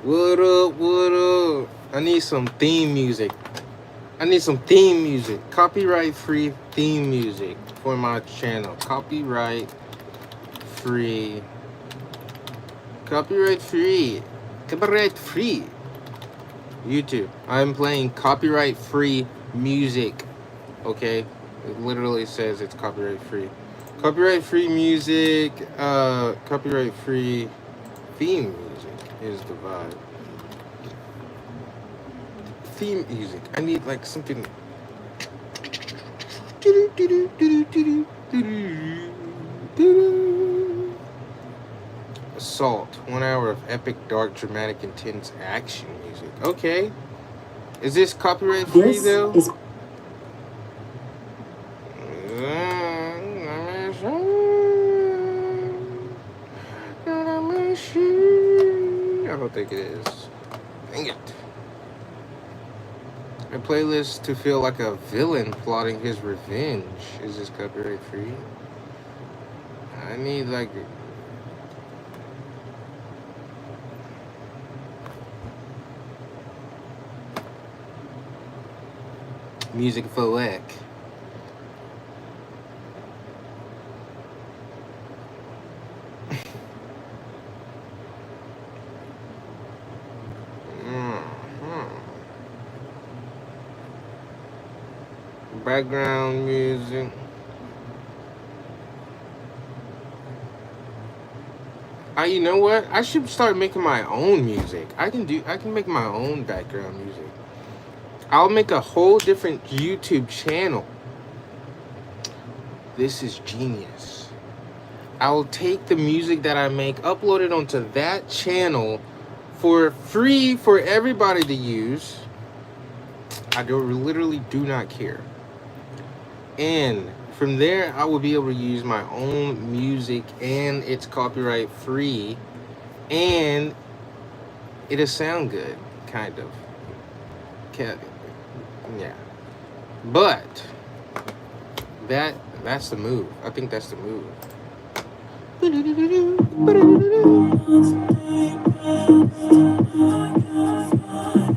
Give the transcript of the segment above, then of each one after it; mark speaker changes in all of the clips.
Speaker 1: What up? What up? I need some theme music. I need some theme music. Copyright free theme music for my channel. Copyright free. Copyright free. Copyright free. YouTube. I'm playing copyright free music. Okay? It literally says it's copyright free. Copyright free music. Copyright free theme music is the vibe. Theme music. I need like something. Assault. 1 hour of epic, dark, dramatic, intense action music. Okay. Is this copyright free though? I don't think it is. Dang it. A playlist to feel like a villain plotting his revenge. Is this copyright free? I need like music for work. Background music. You know what? I should start making my own music. I can make my own background music. I'll make a whole different YouTube channel. This is genius. I'll take the music that I make, upload it onto that channel for free for everybody to use. I literally do not care. And from there, I will be able to use my own music, and it's copyright free, and it'll sound good, kind of. Yeah. But that's the move. I think that's the move.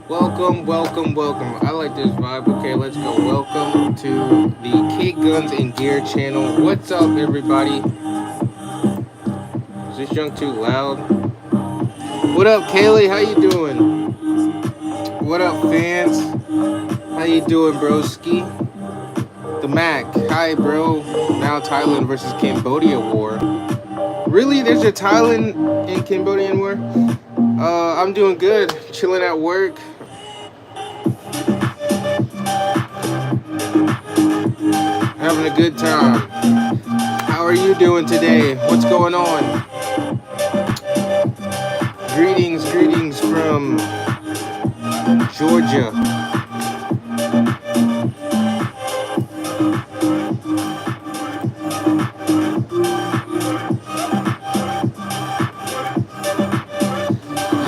Speaker 1: Welcome. I like this vibe. Okay, let's go. Welcome to the Kick Guns and Gear channel. What's up, everybody? Is this junk too loud? What up, Kaylee? How you doing? What up, fans? How you doing, broski? The Mac. Hi, bro. Now Thailand versus Cambodia war. Really? There's a Thailand and Cambodian war? I'm doing good. Chilling at work. Having a good time. How are you doing today? What's going on? Greetings from Georgia.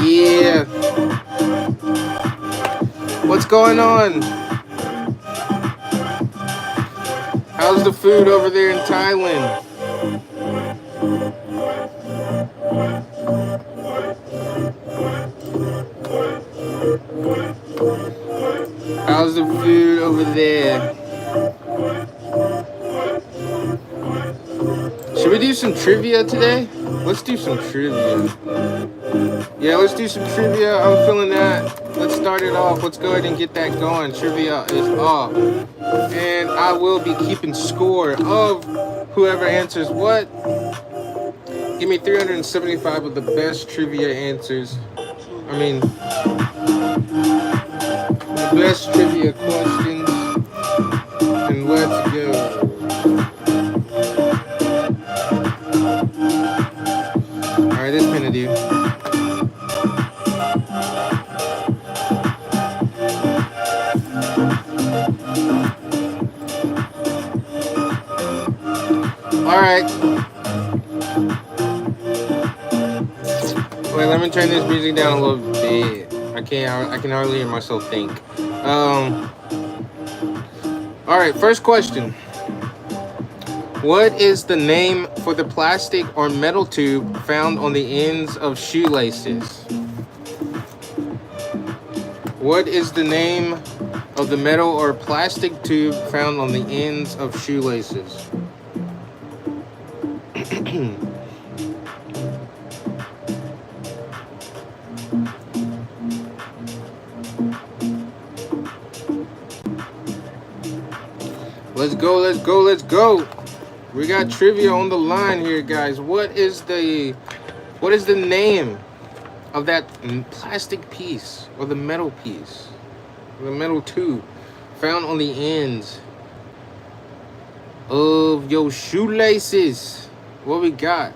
Speaker 1: Yeah. What's going on? How's the food over there in Thailand? How's the food over there? Should we do some trivia today? Let's do some trivia. Yeah, let's do some trivia. I'm feeling that. Let's start it off. Let's go ahead and get that going. Trivia is off. And I will be keeping score of whoever answers what. Give me 375 of the best trivia answers. I mean, the best trivia questions. And let's go. Alright, this gonna do. Alright. Wait, let me turn this music down a little bit. I can hardly hear myself think. Alright, first question. What is the name for the plastic or metal tube found on the ends of shoelaces? What is the name of the metal or plastic tube found on the ends of shoelaces? Let's go, let's go, let's go. We got trivia on the line here, guys. What is the name of that plastic piece or the metal piece, or the metal tube found on the ends of your shoelaces? What we got?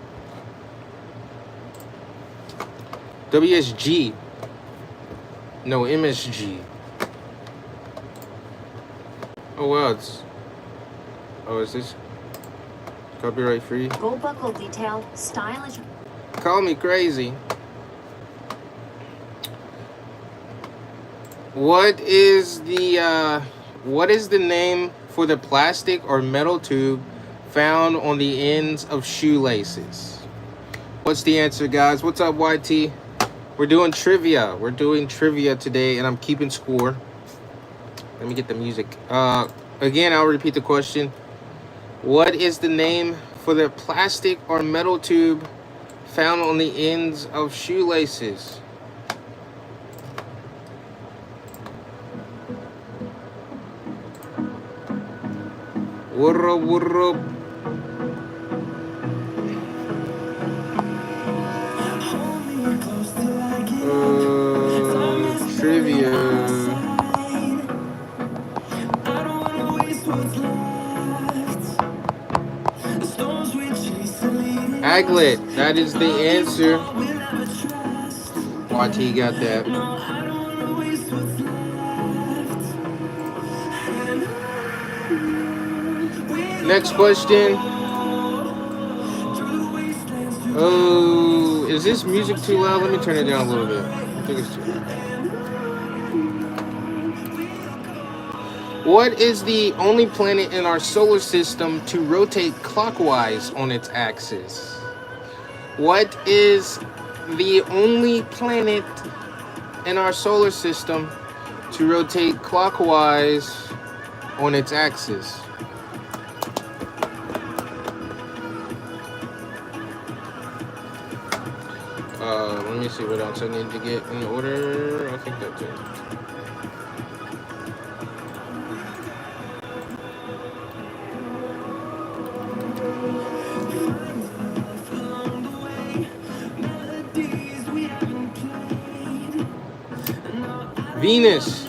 Speaker 1: WSG. No, MSG. Oh wow, is this copyright free?
Speaker 2: Gold buckle detail, stylish.
Speaker 1: Call me crazy. What is the name for the plastic or metal tube found on the ends of shoelaces? What's the answer, guys? What's up, YT? We're doing trivia. We're doing trivia today, and I'm keeping score. Let me get the music. Again, I'll repeat the question. What is the name for the plastic or metal tube found on the ends of shoelaces? What up, what up? Trivia. Aglet, that is the answer. YT got that. Next question. Oh, is this music too loud? Let me turn it down a little bit. I think it's too loud. What is the only planet in our solar system to rotate clockwise on its axis? What is the only planet in our solar system to rotate clockwise on its axis? Let me see what else I need to get in order. I think that's it. Venus.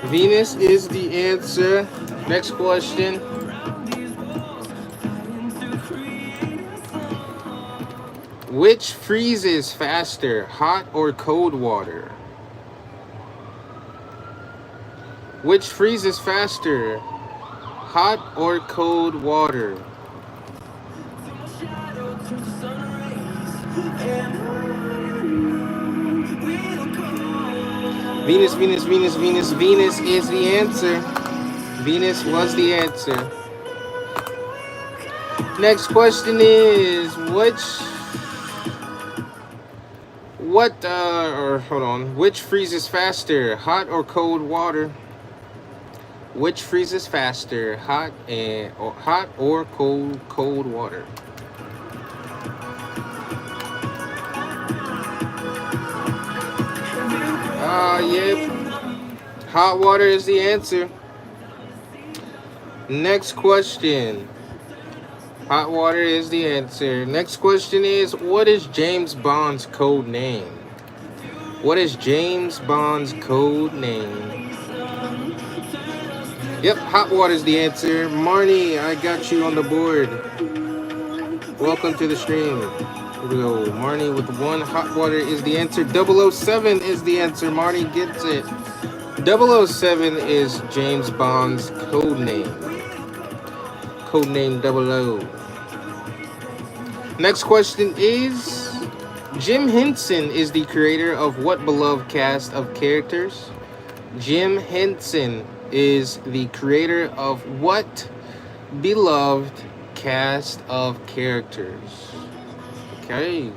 Speaker 1: Venus is the answer. Next question. Which freezes faster, hot or cold water? Which freezes faster, hot or cold water? Venus, Venus, Venus, Venus, Venus is the answer. Venus was the answer. Next question is which freezes faster, hot or cold water? Which freezes faster, hot or cold water? Yep. Hot water is the answer. Next question. Hot water is the answer. Next question is, what is James Bond's code name? What is James Bond's code name? Yep, hot water is the answer. Marnie, I got you on the board. Welcome to the stream. Here we go. Marnie with 1. Hot water is the answer. 007 is the answer. Marnie gets it. 007 is James Bond's code name. Codename 00. Next question is, Jim Henson is the creator of what beloved cast of characters? Jim Henson is the creator of what beloved cast of characters? Okay.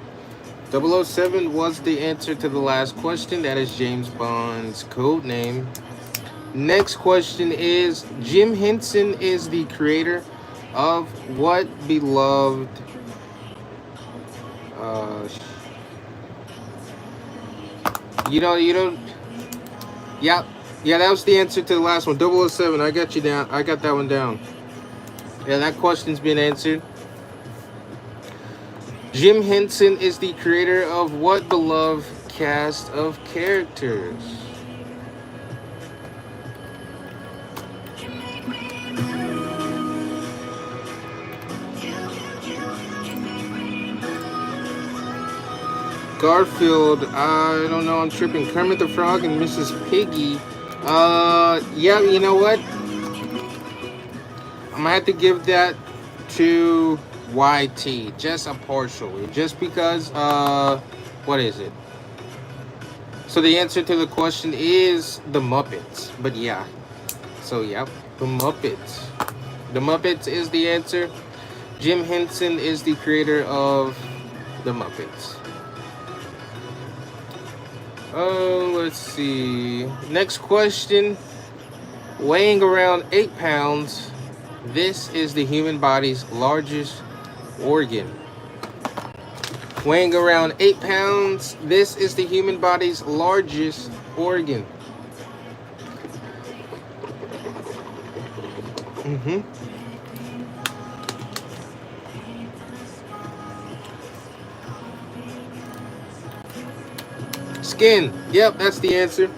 Speaker 1: 007 was the answer to the last question. That is James Bond's code name. Next question is, Jim Henson is the creator of what beloved you don't yeah, that was the answer to the last one. 007, I got you down. I got that one down. Yeah, that question's been answered. Jim Henson is the creator of what beloved cast of characters? Garfield, I don't know, I'm tripping. Kermit the Frog and Mrs. Piggy. Yeah, you know what? I'm gonna have to give that to YT, just a partially, just because, what is it? So the answer to the question is the Muppets, but yeah. So, yeah, the Muppets. The Muppets is the answer. Jim Henson is the creator of the Muppets. Oh, let's see. Next question. Weighing around 8 pounds, this is the human body's largest organ. Weighing around 8 pounds, this is the human body's largest organ. Skin. Yep, that's the answer.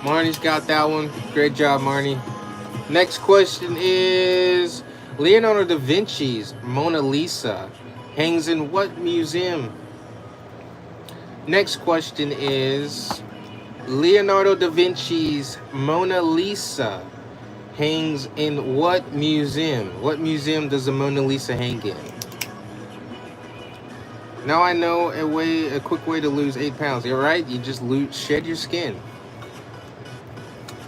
Speaker 1: Marnie's got that one. Great job, Marnie. Next question is, Leonardo da Vinci's Mona Lisa hangs in what museum? Next question is, Leonardo da Vinci's Mona Lisa hangs in what museum? What museum does the Mona Lisa hang in? Now I know a quick way to lose 8 pounds. You're right. You just shed your skin.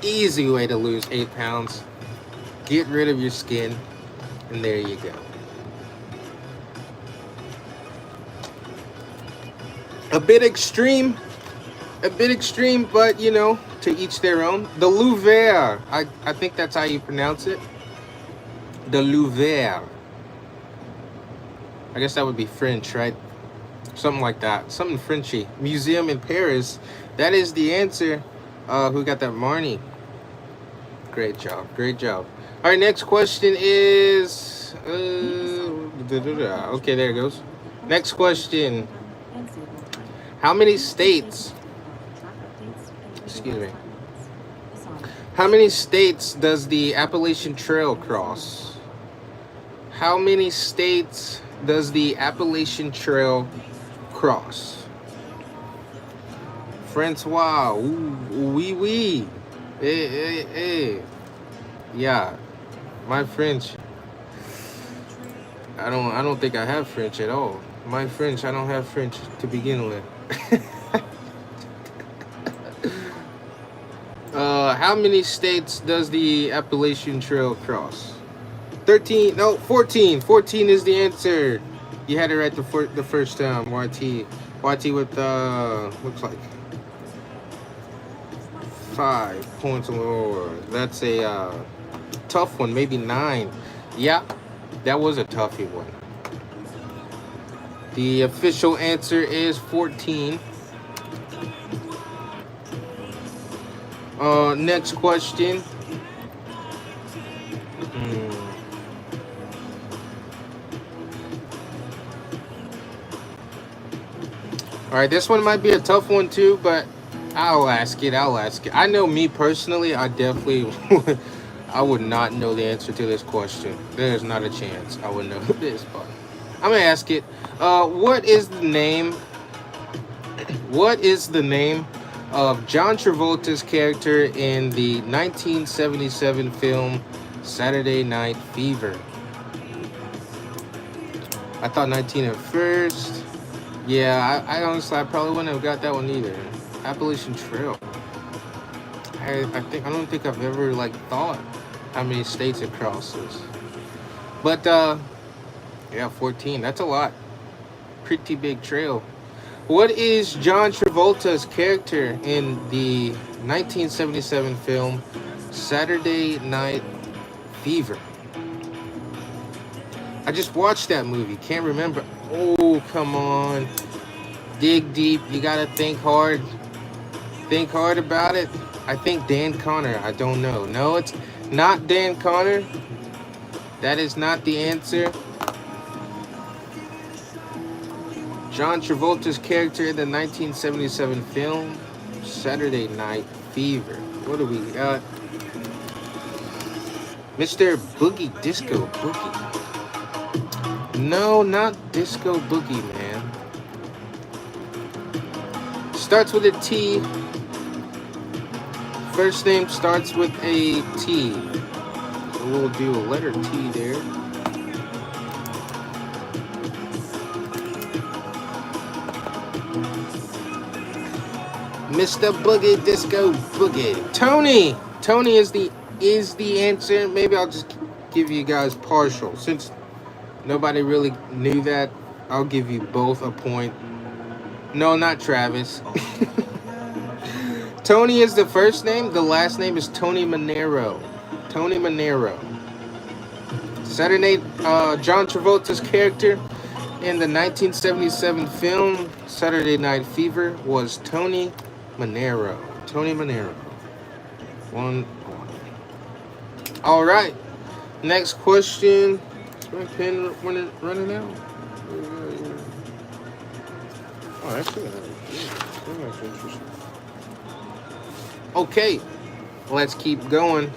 Speaker 1: Easy way to lose 8 pounds. Get rid of your skin, and there you go. A bit extreme, but you know, to each their own. The Louvre. I think that's how you pronounce it. The Louvre. I guess that would be French, right? Something like that. Something Frenchy. Museum in Paris. That is the answer. Who got that? Marnie. Great job. Great job. All right, next question is... Okay, there it goes. Next question. How many states... Excuse me. How many states does the Appalachian Trail cross? How many states does the Appalachian Trail cross? Francois, oui. Hey. Yeah, my French. I don't think I have French at all. My French, I don't have French to begin with. How many states does the Appalachian Trail cross? 13, no, 14. 14 is the answer. You had it right the first time, YT. YT with, looks like 5 points more. That's a tough one, maybe 9. Yeah, that was a toughie one. The official answer is 14. Next question. All right, this one might be a tough one too, but I'll ask it. I know me personally, I definitely I would not know the answer to this question. There's not a chance I would know this, but I'm gonna ask it. What is the name of John Travolta's character in the 1977 film Saturday Night Fever? I thought 19 at first. Yeah, I honestly, I probably wouldn't have got that one either. Appalachian Trail. I don't think I've ever thought how many states it crosses. But yeah, 14. That's a lot. pretty big trail. What is John Travolta's character in the 1977 film Saturday Night Fever? I just watched that movie. Can't remember. Oh, come on. Dig deep. You gotta think hard. Think hard about it. I think Dan Connor. I don't know. No, it's not Dan Connor. That is not the answer. John Travolta's character in the 1977 film Saturday Night Fever. What do we got? Mr. Boogie Disco Boogie. No, not Disco Boogie, man. Starts with a T. First name starts with a T. So we'll do a letter T there. Mr. Boogie Disco Boogie. Tony. Tony is the answer. Maybe I'll just give you guys partial. Since nobody really knew that, I'll give you both a point. No, not Travis. Tony is the first name. The last name is Tony Manero. Tony Manero. Saturday, John Travolta's character in the 1977 film Saturday Night Fever was Tony Manero. Tony Manero. 1-1. All right. Next question. Is my pen running out? Oh, actually, that's interesting. Okay, let's keep going.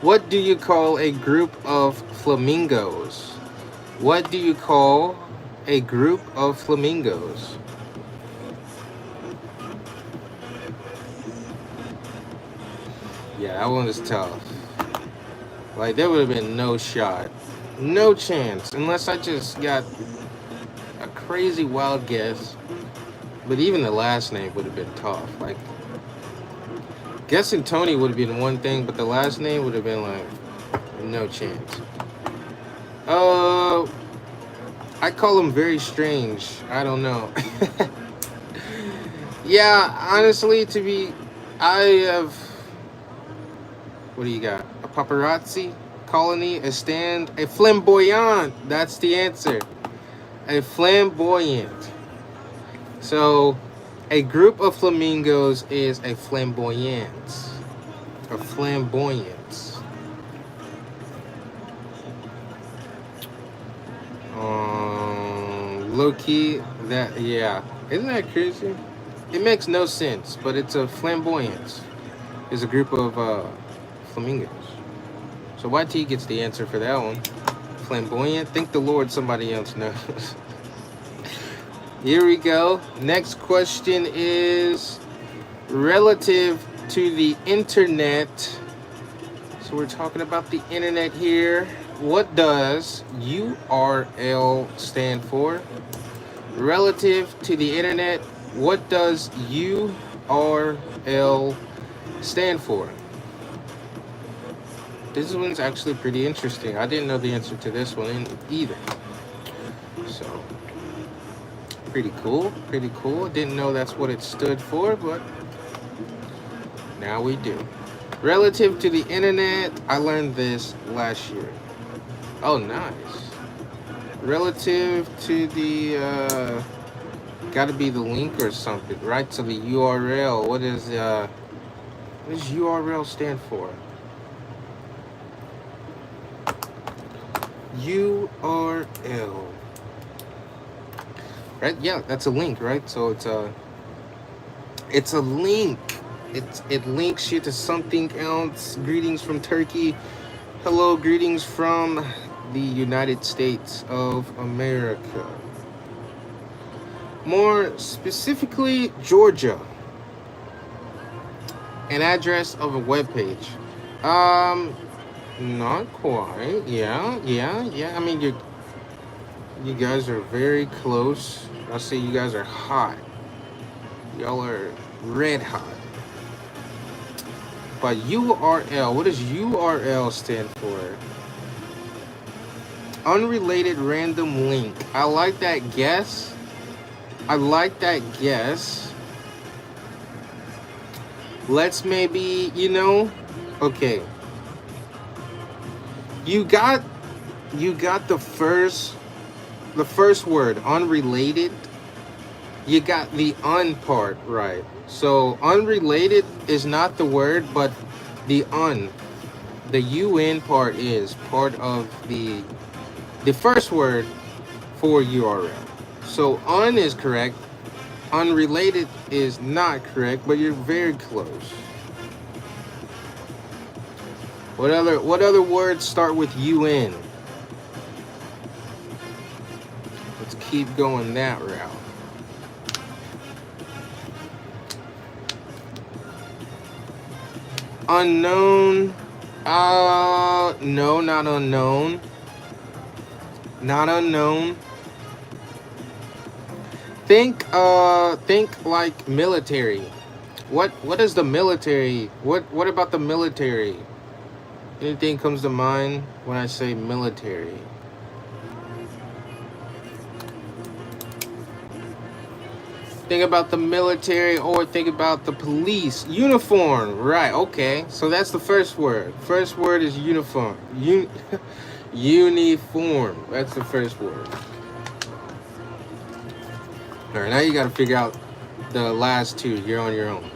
Speaker 1: What do you call a group of flamingos? What do you call a group of flamingos? Yeah, that one was tough. Like, there would have been no shot. No chance. Unless I just got a crazy wild guess. But even the last name would have been tough. Like, guessing Tony would have been one thing, but the last name would have been like, no chance. I call him very strange. I don't know. Yeah, honestly, I have, what do you got? A paparazzi colony, a stand, a flamboyant. That's the answer. A flamboyant. So, a group of flamingos is a flamboyance. A flamboyance. Low key, that, yeah. Isn't that crazy? It makes no sense, but it's a flamboyance. It's a group of flamingos. So YT gets the answer for that one. Flamboyant. Thank the Lord somebody else knows. Here we go. Next question is relative to the internet. So we're talking about the internet here. What does URL stand for? Relative to the internet, what does URL stand for? This one's actually pretty interesting. I didn't know the answer to this one either. So, pretty cool. Pretty cool. Didn't know that's what it stood for, but now we do. Relative to the internet, I learned this last year. Oh, nice. Relative to the, gotta be the link or something, right? To the URL. What does URL stand for? URL. Right? Yeah, that's a link, right? So it's a link. It links you to something else. Greetings from Turkey. Hello, greetings from the United States of America. More specifically, Georgia. An address of a web page. Not quite. Yeah. I mean, you guys are very close. I'll say you guys are hot. Y'all are red hot. But URL, what does URL stand for? Unrelated random link. I like that guess. I like that guess. Let's maybe, okay. You got the first word, unrelated. You got the un part right. So unrelated is not the word, but the UN part is part of the first word for URL. So un is correct. Unrelated is not correct, but you're very close. What other words start with UN? Let's keep going that route. Unknown. No, not unknown. Not unknown. Think like military. What is the military? What about the military? Anything comes to mind when I say military? Think about the military, or think about the police. Uniform, right? Okay, so that's the first word. First word is uniform. Uniform. That's the first word. All right, now you got to figure out the last two. You're on your own.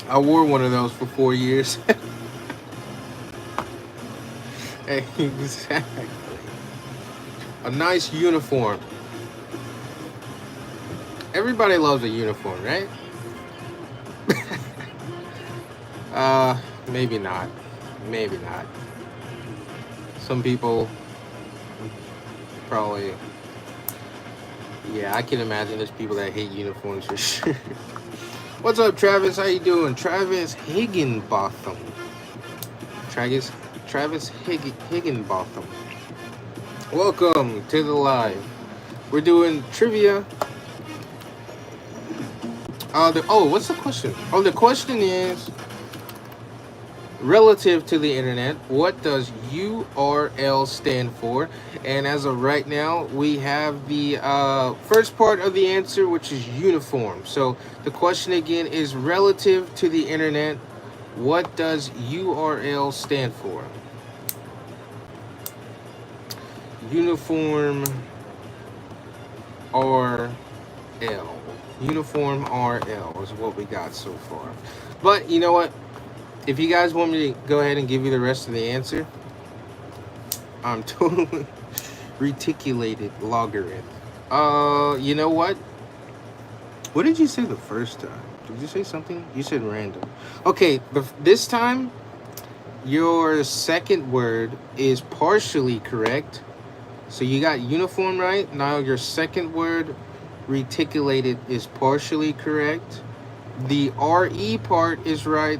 Speaker 1: I wore one of those for 4 years. Exactly. A nice uniform. Everybody loves a uniform, right? Maybe not. Maybe not. Some people probably. Yeah, I can imagine there's people that hate uniforms for sure. What's up, Travis? How you doing? Travis Higginbotham. Travis Higginbotham. Welcome to the live. We're doing trivia. What's the question? Oh, the question is, relative to the internet, what does URL stand for? And as of right now, we have the first part of the answer, which is uniform. So the question again is, relative to the internet, what does URL stand for? Uniform RL. Uniform RL is what we got so far. But you know what? If you guys want me to go ahead and give you the rest of the answer, I'm totally reticulated logarithm. You know what? What did you say the first time? Did you say something? You said random. Okay, this time, your second word is partially correct. So you got uniform right. Now your second word, reticulated, is partially correct. The RE part is right.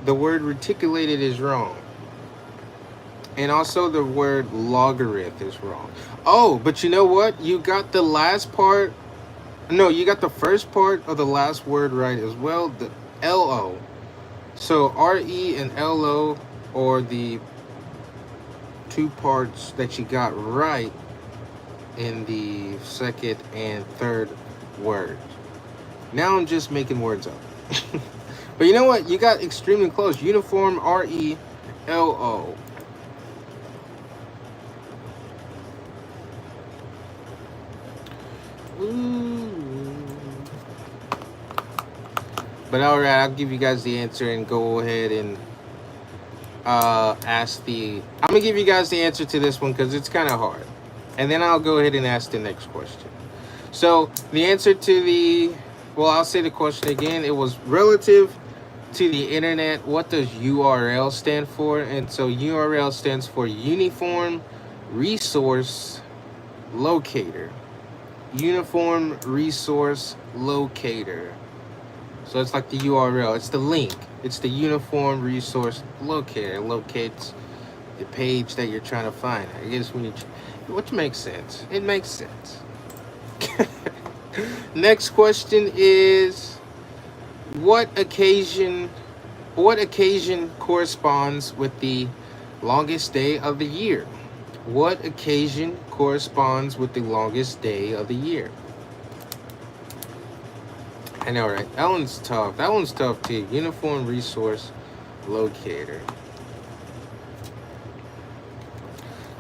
Speaker 1: The word reticulated is wrong. And also the word logarithm is wrong. Oh, but you know what? You got the last part. No, you got the first part of the last word right as well. The LO. So RE and LO are the two parts that you got right in the second and third word. Now I'm just making words up. But you know what? You got extremely close. Uniform, RELO. But all right, I'll give you guys the answer and go ahead and ask the. I'm gonna give you guys the answer to this one because it's kind of hard, and then I'll go ahead and ask the next question. So the answer to the, well, I'll say the question again. It was relative to the internet. What does URL stand for? And so URL stands for Uniform Resource Locator. Uniform Resource Locator. So it's like the URL. It's the link. It's the Uniform Resource Locator. It locates the page that you're trying to find. I guess which makes sense. It makes sense. Next question is, what occasion What occasion corresponds with the longest day of the year? What occasion corresponds with the longest day of the year? I know, right? That one's tough. That one's tough too. Uniform Resource Locator.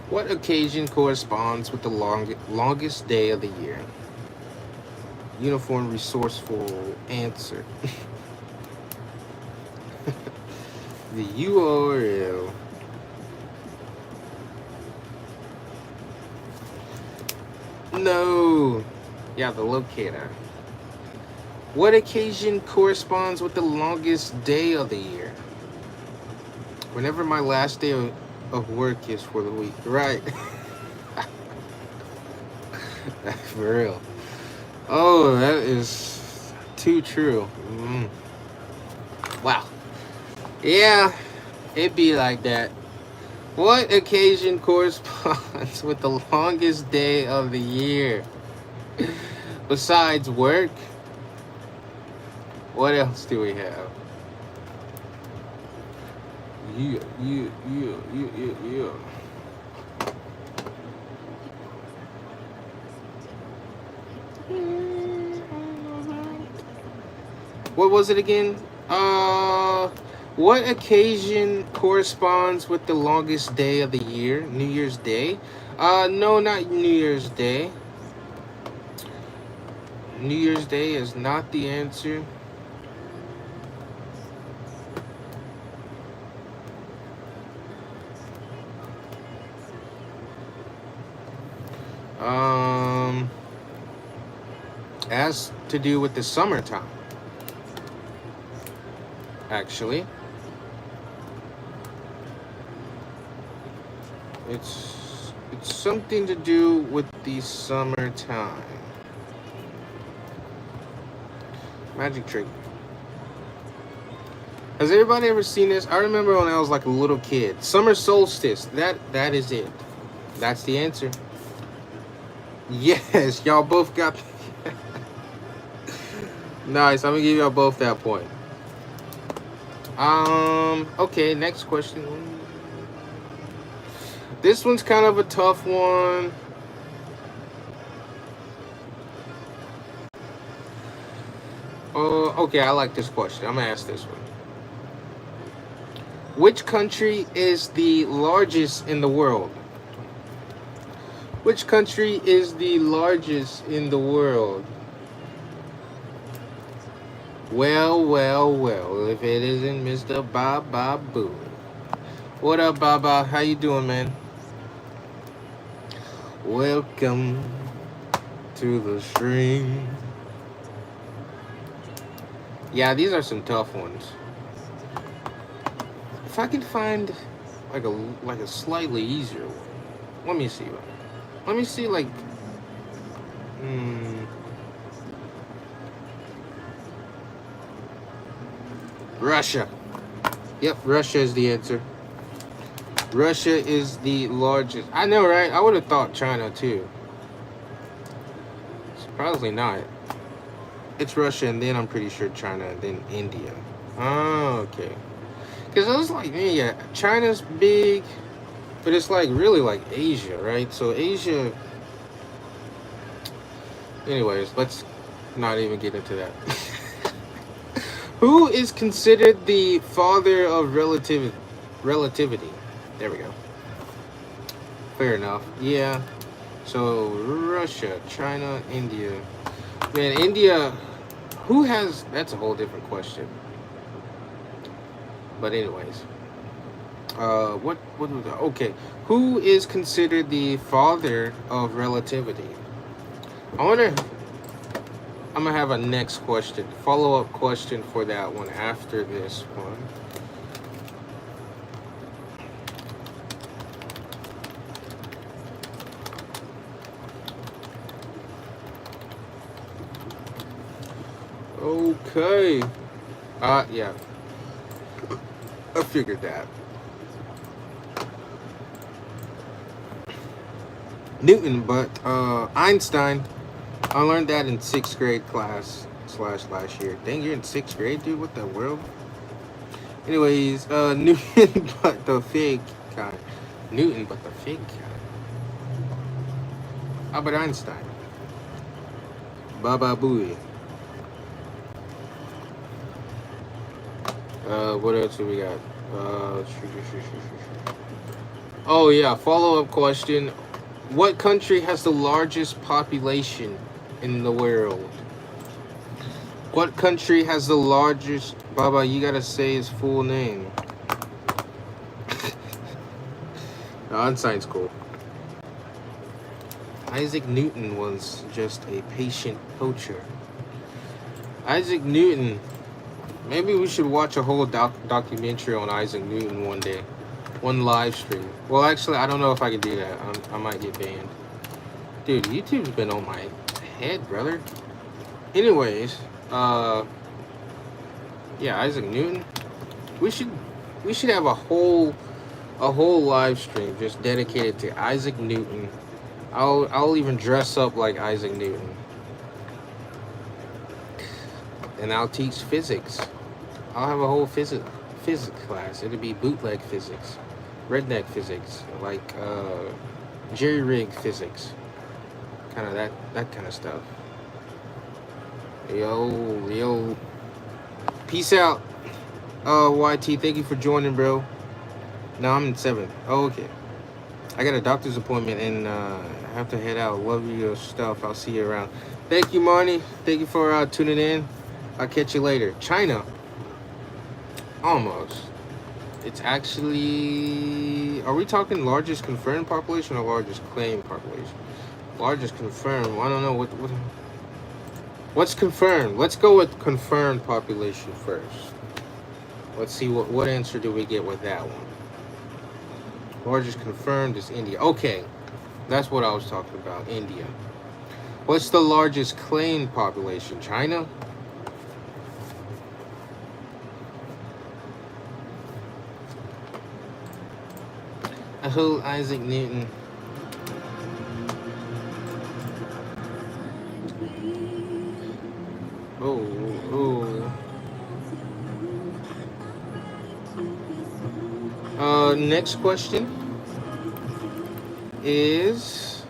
Speaker 1: What occasion corresponds with the longest day of the year? Uniform Resourceful answer. The URL. No. Yeah, the locator. What occasion corresponds with the longest day of the year? Whenever my last day of work is for the week. Right. For real. Oh, that is too true. Wow. Yeah, it'd be like that. What occasion corresponds with the longest day of the year? Besides work, what else do we have? Yeah. What was it again? What occasion corresponds with the longest day of the year? New Year's Day? No, not New Year's Day. New Year's Day is not the answer. Has to do with the summertime. Actually, it's something to do with the summertime. Magic trick. Has everybody ever seen this? I remember when I was like a little kid. Summer solstice. That is it. That's the answer. Yes, y'all both got. Nice. I'm gonna give y'all both that point. Okay, next question. This one's kind of a tough one. Okay, I like this question. I'm gonna ask this one. Which country is the largest in the world? Which country is the largest in the world? Well, if it isn't Mr. Baba Boo. What up, Baba? How you doing, man? Welcome to the stream. Yeah, these are some tough ones. If I can find like a slightly easier one. Let me see. Let me see like Russia. Yep, Russia is the answer. Russia is the largest. I know, right? I would have thought China too. Surprisingly not. It's Russia, and then I'm pretty sure China, and then India. Oh, okay. Because I was like, man, yeah, China's big, but it's like really like Asia, right? So Asia. Anyways, let's not even get into that. Who is considered the father of relativity? There we go. Fair enough. Yeah. So Russia, China, India. Man, India. Who has? That's a whole different question. But anyways, what was that? Okay, who is considered the father of relativity? I wonder. I'm gonna have a next question, follow-up question for that one after this one. Okay. Yeah. I figured that. Newton, but Einstein. I learned that in 6th grade class / last year. Dang, you're in 6th grade, dude? What the world? Anyways, Newton, but the fake kind. Newton, but the fake kind. Albert Einstein. Baba Booey. What else do we got? Oh yeah, follow-up question. What country has the largest population in the world? What country has the largest... Baba, you gotta say his full name. No, Einstein's cool. Isaac Newton was just a patient poacher. Isaac Newton. Maybe we should watch a whole documentary on Isaac Newton one day. One live stream. Well, actually, I don't know if I can do that. I might get banned. Dude, YouTube's been on my head, brother. Anyways, yeah, Isaac Newton. We should have a whole live stream just dedicated to Isaac Newton. I'll even dress up like Isaac Newton. And I'll teach physics. I'll have a whole physics class. It'll be bootleg physics, redneck physics, like jerry rig physics, kind of that kind of stuff. Yo, peace out. YT, thank you for joining, bro. No, I'm in 7th. Oh, okay. I got a doctor's appointment and I have to head out. Love your stuff. I'll see you around. Thank you, Marnie. Thank you for tuning in. I'll catch you later. China. Almost. It's actually... Are we talking largest confirmed population or largest claimed population? Largest confirmed. I don't know. What's confirmed? Let's go with confirmed population first. Let's see what answer do we get with that one. Largest confirmed is India. Okay. That's what I was talking about. India. What's the largest claimed population? China? I hold Isaac Newton. Oh. Next question is,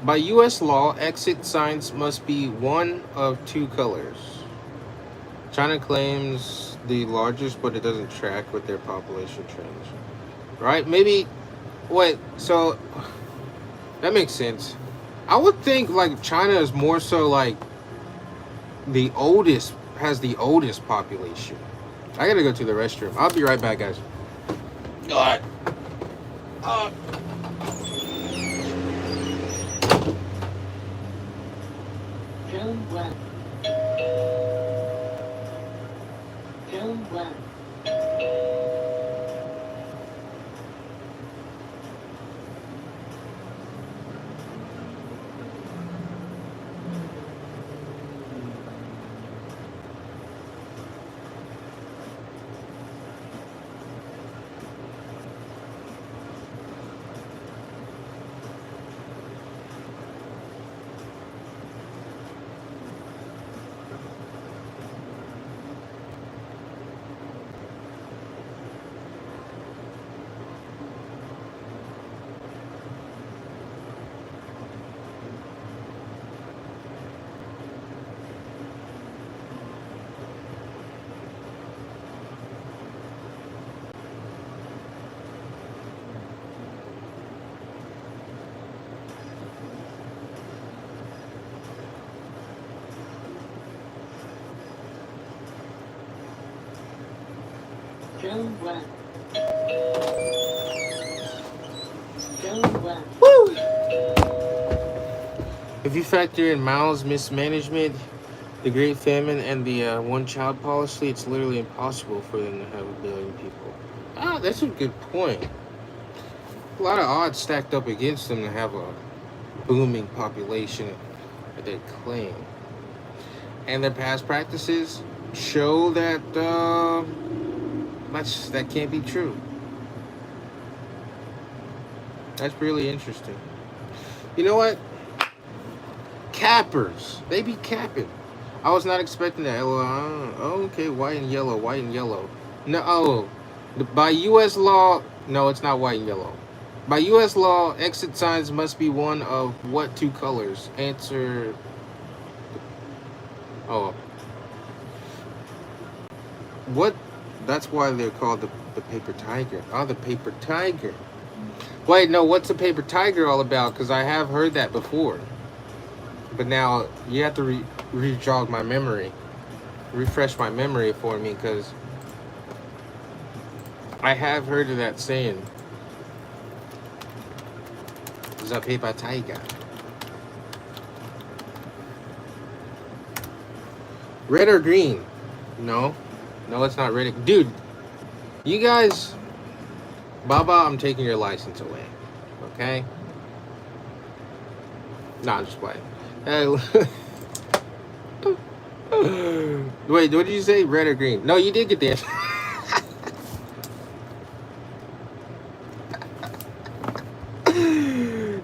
Speaker 1: by U.S. law, exit signs must be one of 2 colors. China claims the largest, but it doesn't track with their population trends. Right? Maybe, wait, so, that makes sense. I would think, like, China is more so, like, has the oldest population. I gotta go to the restroom. I'll be right back, guys. God.
Speaker 2: Room 1. Room 1. Room 1. Room 1.
Speaker 1: Woo! If you factor in Mao's mismanagement, the Great Famine, and the one-child policy, it's literally impossible for them to have 1 billion people. Ah, that's a good point. A lot of odds stacked up against them to have a booming population that they claim. And their past practices show that that can't be true. That's really interesting. You know what? Cappers. They be capping. I was not expecting that. Oh, okay, white and yellow. No, oh, by U.S. law, no, it's not white and yellow. By U.S. law, exit signs must be one of what two colors? Answer. Oh, what? That's why they're called the paper tiger. Oh, the paper tiger. Wait, no, what's the paper tiger all about? Because I have heard that before. But now you have to re-jog my memory, refresh my memory for me, because I have heard of that saying. The paper tiger. Red or green? No. No, it's not red. Dude, you guys, Baba, I'm taking your license away. Okay? Nah, I'm just playing. Hey, wait, what did you say? Red or green? No, you did get the answer.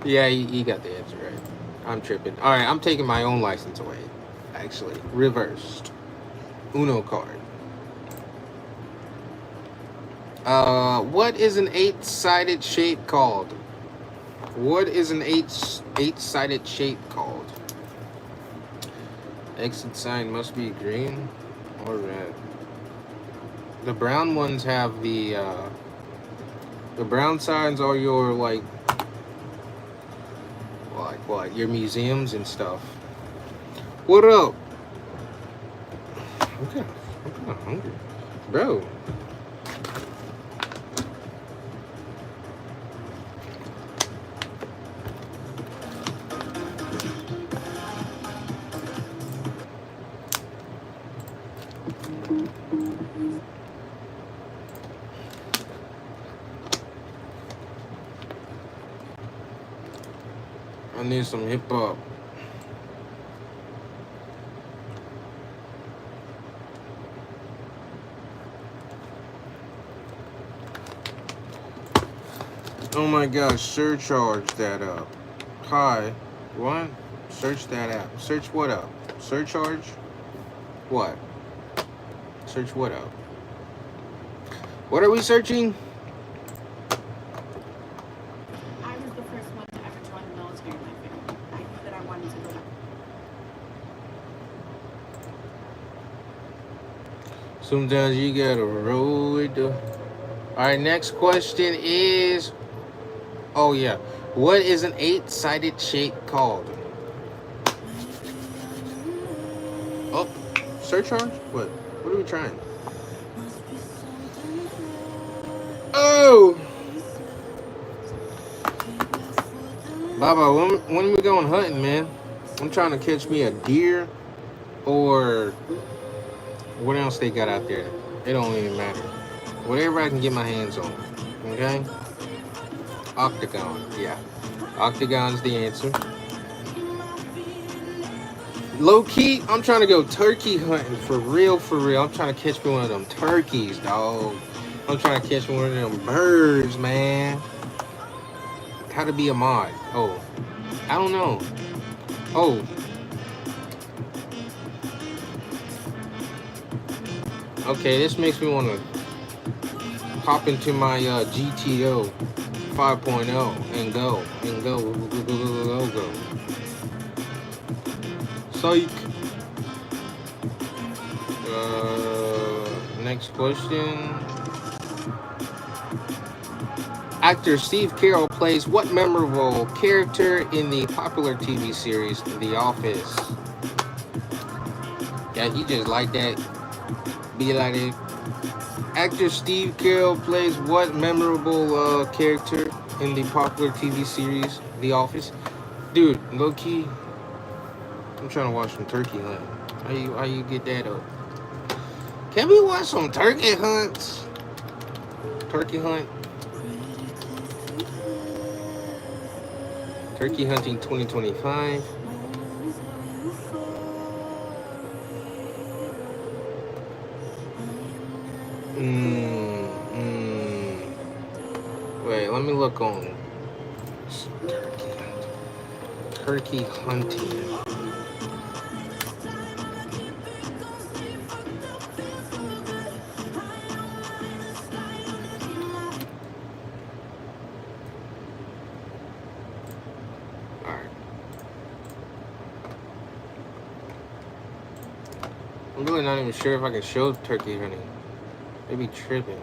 Speaker 1: Yeah, you got the answer right. I'm tripping. All right, I'm taking my own license away. Actually, reversed. Uno card. What is an eight-sided shape called? What is an eight-sided shape called? Exit sign must be green or red. The brown ones have the brown signs are your like what, your museums and stuff. What up? I'm kind of hungry, bro. I need some hip hop. Oh my gosh, surcharge that up. Hi. What? Search that app. Search what up? Surcharge? What? Search what up? What are we searching?
Speaker 3: I was the first one to ever join the military in my family. I knew that I wanted to go.
Speaker 1: Sometimes you gotta roll with the. Alright, next question is. Oh, yeah. What is an eight-sided shape called? Oh, surcharge? What? What are we trying? Oh! Baba, when are we going hunting, man? I'm trying to catch me a deer or what else they got out there. It don't even matter. Whatever I can get my hands on. Okay? Octagon. Yeah. Octagon's the answer. Low key, I'm trying to go turkey hunting for real, for real. I'm trying to catch me one of them turkeys, dog. I'm trying to catch one of them birds, man. How to be a mod? Oh, I don't know. Oh. Okay, this makes me want to hop into my GTO 5.0 and go. Psych. Next question. Actor Steve Carell plays what memorable character in the popular TV series The Office? Yeah, he just like that. Be like it. Actor Steve Carell plays what memorable character in the popular TV series The Office? Dude, low key, I'm trying to watch some turkey hunt. How you get that up? Can we watch some turkey hunts? Turkey hunt. Turkey hunting 2025. Wait, let me look on turkey hunting. I'm really not even sure if I can show turkey hunting. They be tripping.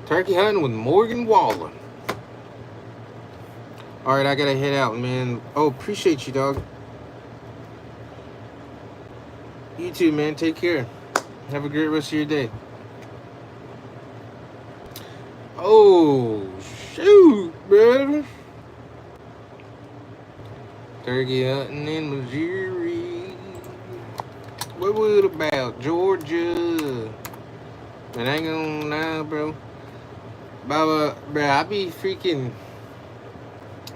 Speaker 1: Turkey hunting with Morgan Wallen. All right, I gotta head out, man. Oh, appreciate you, dog. You too, man. Take care. Have a great rest of your day. Oh, shoot, brother. Turkey hunting in Missouri. What was it about? Georgia. Man, I ain't gonna lie, bro. Bro, I be freaking...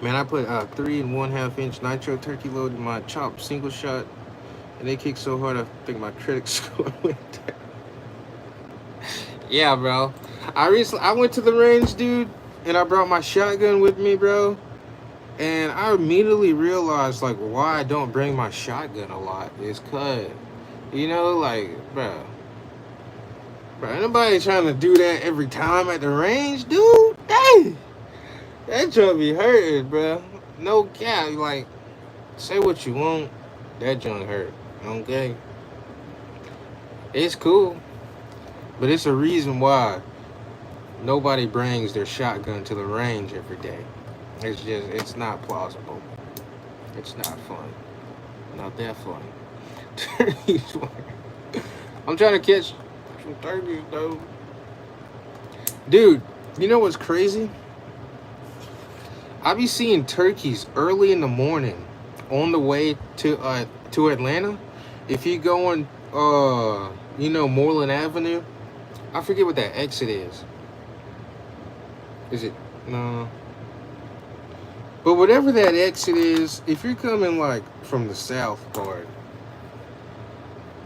Speaker 1: Man, I put 3 1/2 inch nitro turkey load in my chopped single shot. And they kicked so hard, I think my critic score went down. Yeah, bro. I went to the range, dude, and I brought my shotgun with me, bro. And I immediately realized, like, why I don't bring my shotgun a lot is cause, you know, like, bro, anybody trying to do that every time at the range, dude? Dang, that junk be hurting, bro. No cap, like, say what you want, that junk hurt, okay? It's cool, but it's a reason why nobody brings their shotgun to the range every day. It's not plausible. It's not fun. Not that fun. I'm trying to catch some turkeys, though. Dude, you know what's crazy? I be seeing turkeys early in the morning on the way to Atlanta. If you go on, Moreland Avenue, I forget what that exit is. Is it? No. But whatever that exit is, if you're coming like from the south part,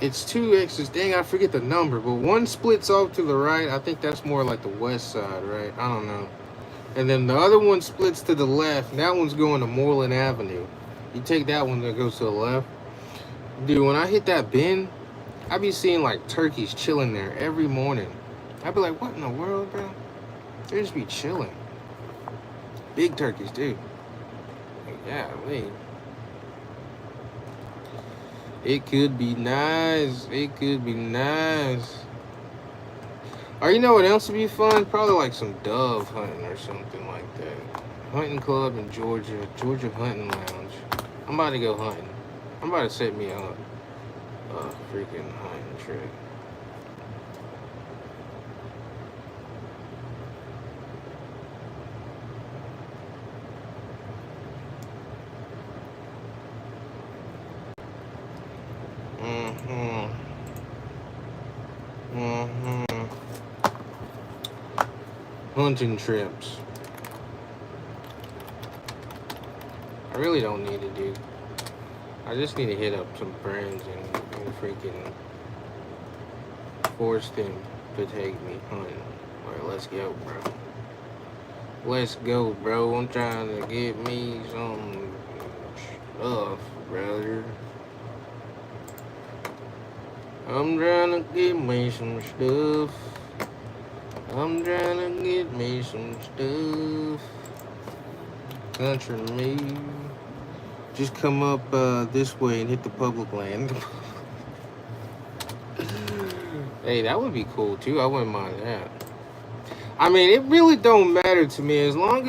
Speaker 1: it's 2 exits. Dang, I forget the number, but one splits off to the right. I think that's more like the west side, right? I don't know. And then the other one splits to the left. And that one's going to Moreland Avenue. You take that one that goes to the left. Dude, when I hit that bend, I be seeing like turkeys chilling there every morning. I be like, what in the world, bro? They just be chilling. Big turkeys, dude. Yeah, wait. It could be nice. It could be nice. Or you know what else would be fun? Probably like some dove hunting or something like that. Hunting club in Georgia. Georgia Hunting Lounge. I'm about to go hunting. I'm about to set me up a freaking hunting trip. Hunting trips. I really don't need to do. I just need to hit up some friends and freaking force them to take me hunting. Alright, let's go, bro. Let's go, bro. I'm trying to get me some stuff, brother. I'm trying to get me some stuff. I'm trying to get me some stuff. Country me. Just come up this way and hit the public land. Hey, that would be cool too. I wouldn't mind that. I mean, it really don't matter to me as long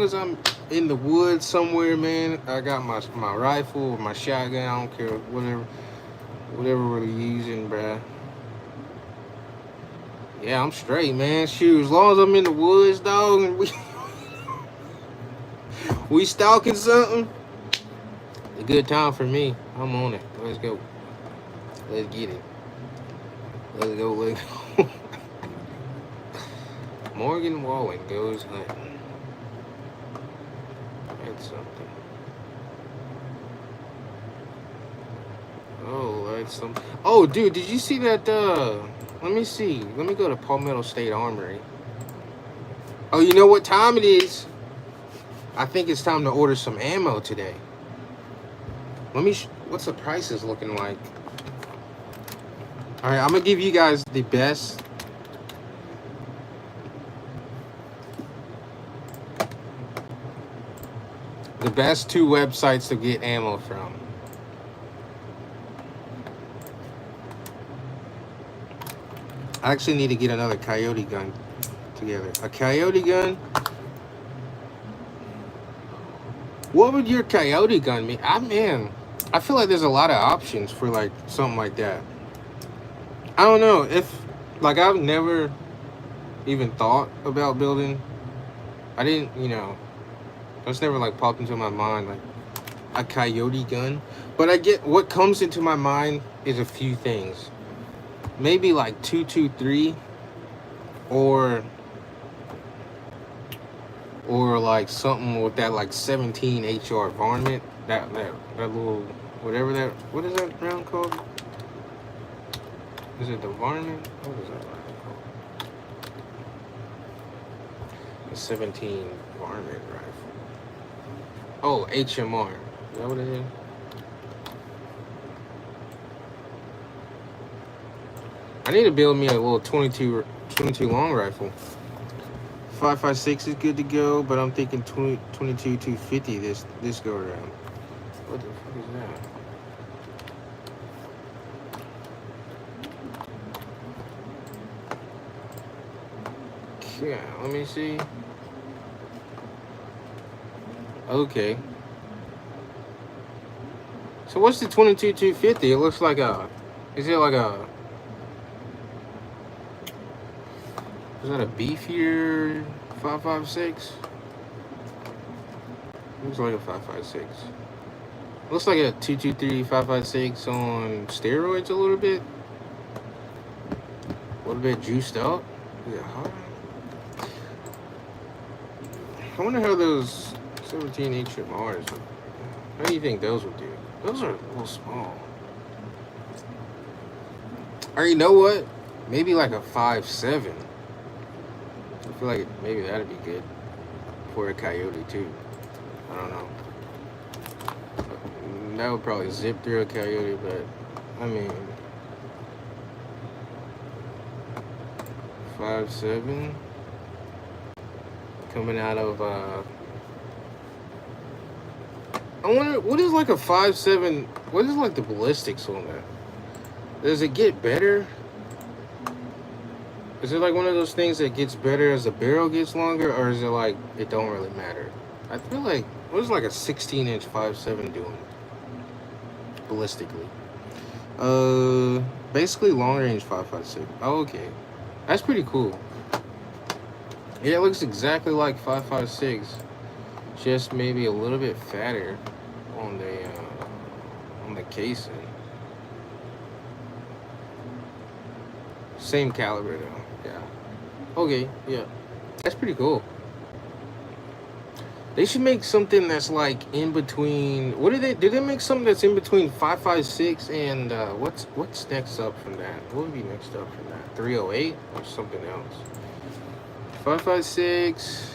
Speaker 1: as I'm in the woods somewhere, man. I got my rifle or my shotgun. I don't care, whatever we're using, bruh. Yeah, I'm straight, man. Shoot, as long as I'm in the woods, dog, and we stalking something, a good time for me. I'm on it. Let's go. Let's get it. Let's go. Morgan Wallen goes hunting. That's something. Oh, that's something. Oh, dude, did you see that? Let me see. Let me go to Palmetto State Armory. Oh, you know what time it is? I think it's time to order some ammo today. Let me. What's the prices looking like? All right, I'm gonna give you guys the best. The best 2 websites to get ammo from. I actually need to get another coyote gun together. A coyote gun. What would your coyote gun be? I feel like there's a lot of options for like something like that. I don't know if like I've never even thought about building. I didn't, that's never like popped into my mind like a coyote gun. But I get what comes into my mind is a few things. Maybe like 223 or like something with that like 17 HR varmint, that little what is that round called? Is it the varmint? What is that round called? The 17 varmint rifle. Oh, HMR. Is that what it is? I need to build me a little 22 long rifle. 5.56 is good to go, but I'm thinking 22 250 this go around. What the fuck is that? Yeah, let me see. Okay. So what's the 22 250? It looks like is it like a, is that a beefier 5.56? Looks like a 5.56. Looks like a 223 5.56 on steroids a little bit. A little bit juiced up. Is it hot? I wonder how those 17 HMRs, how do you think those would do? Those are a little small. Or you know what? Maybe like a 5.7. I feel like maybe that'd be good for a coyote too. I don't know. That would probably zip through a coyote, but I mean, 5.7 coming out of I wonder what is like a 5.7. What is like the ballistics on that? Does it get better? Is it like one of those things that gets better as the barrel gets longer, or is it like it don't really matter? I feel like what is like a 16-inch 5.7 doing ballistically? Basically long range 5.56. Oh, okay, that's pretty cool. Yeah, it looks exactly like 5.56, just maybe a little bit fatter on the casing. Same caliber though. Yeah. Okay. Yeah. That's pretty cool. They should make something that's like in between. What do they make something that's in between 5.56 and what's next up from that? What would be next up from that? 308 or something else? 5.56.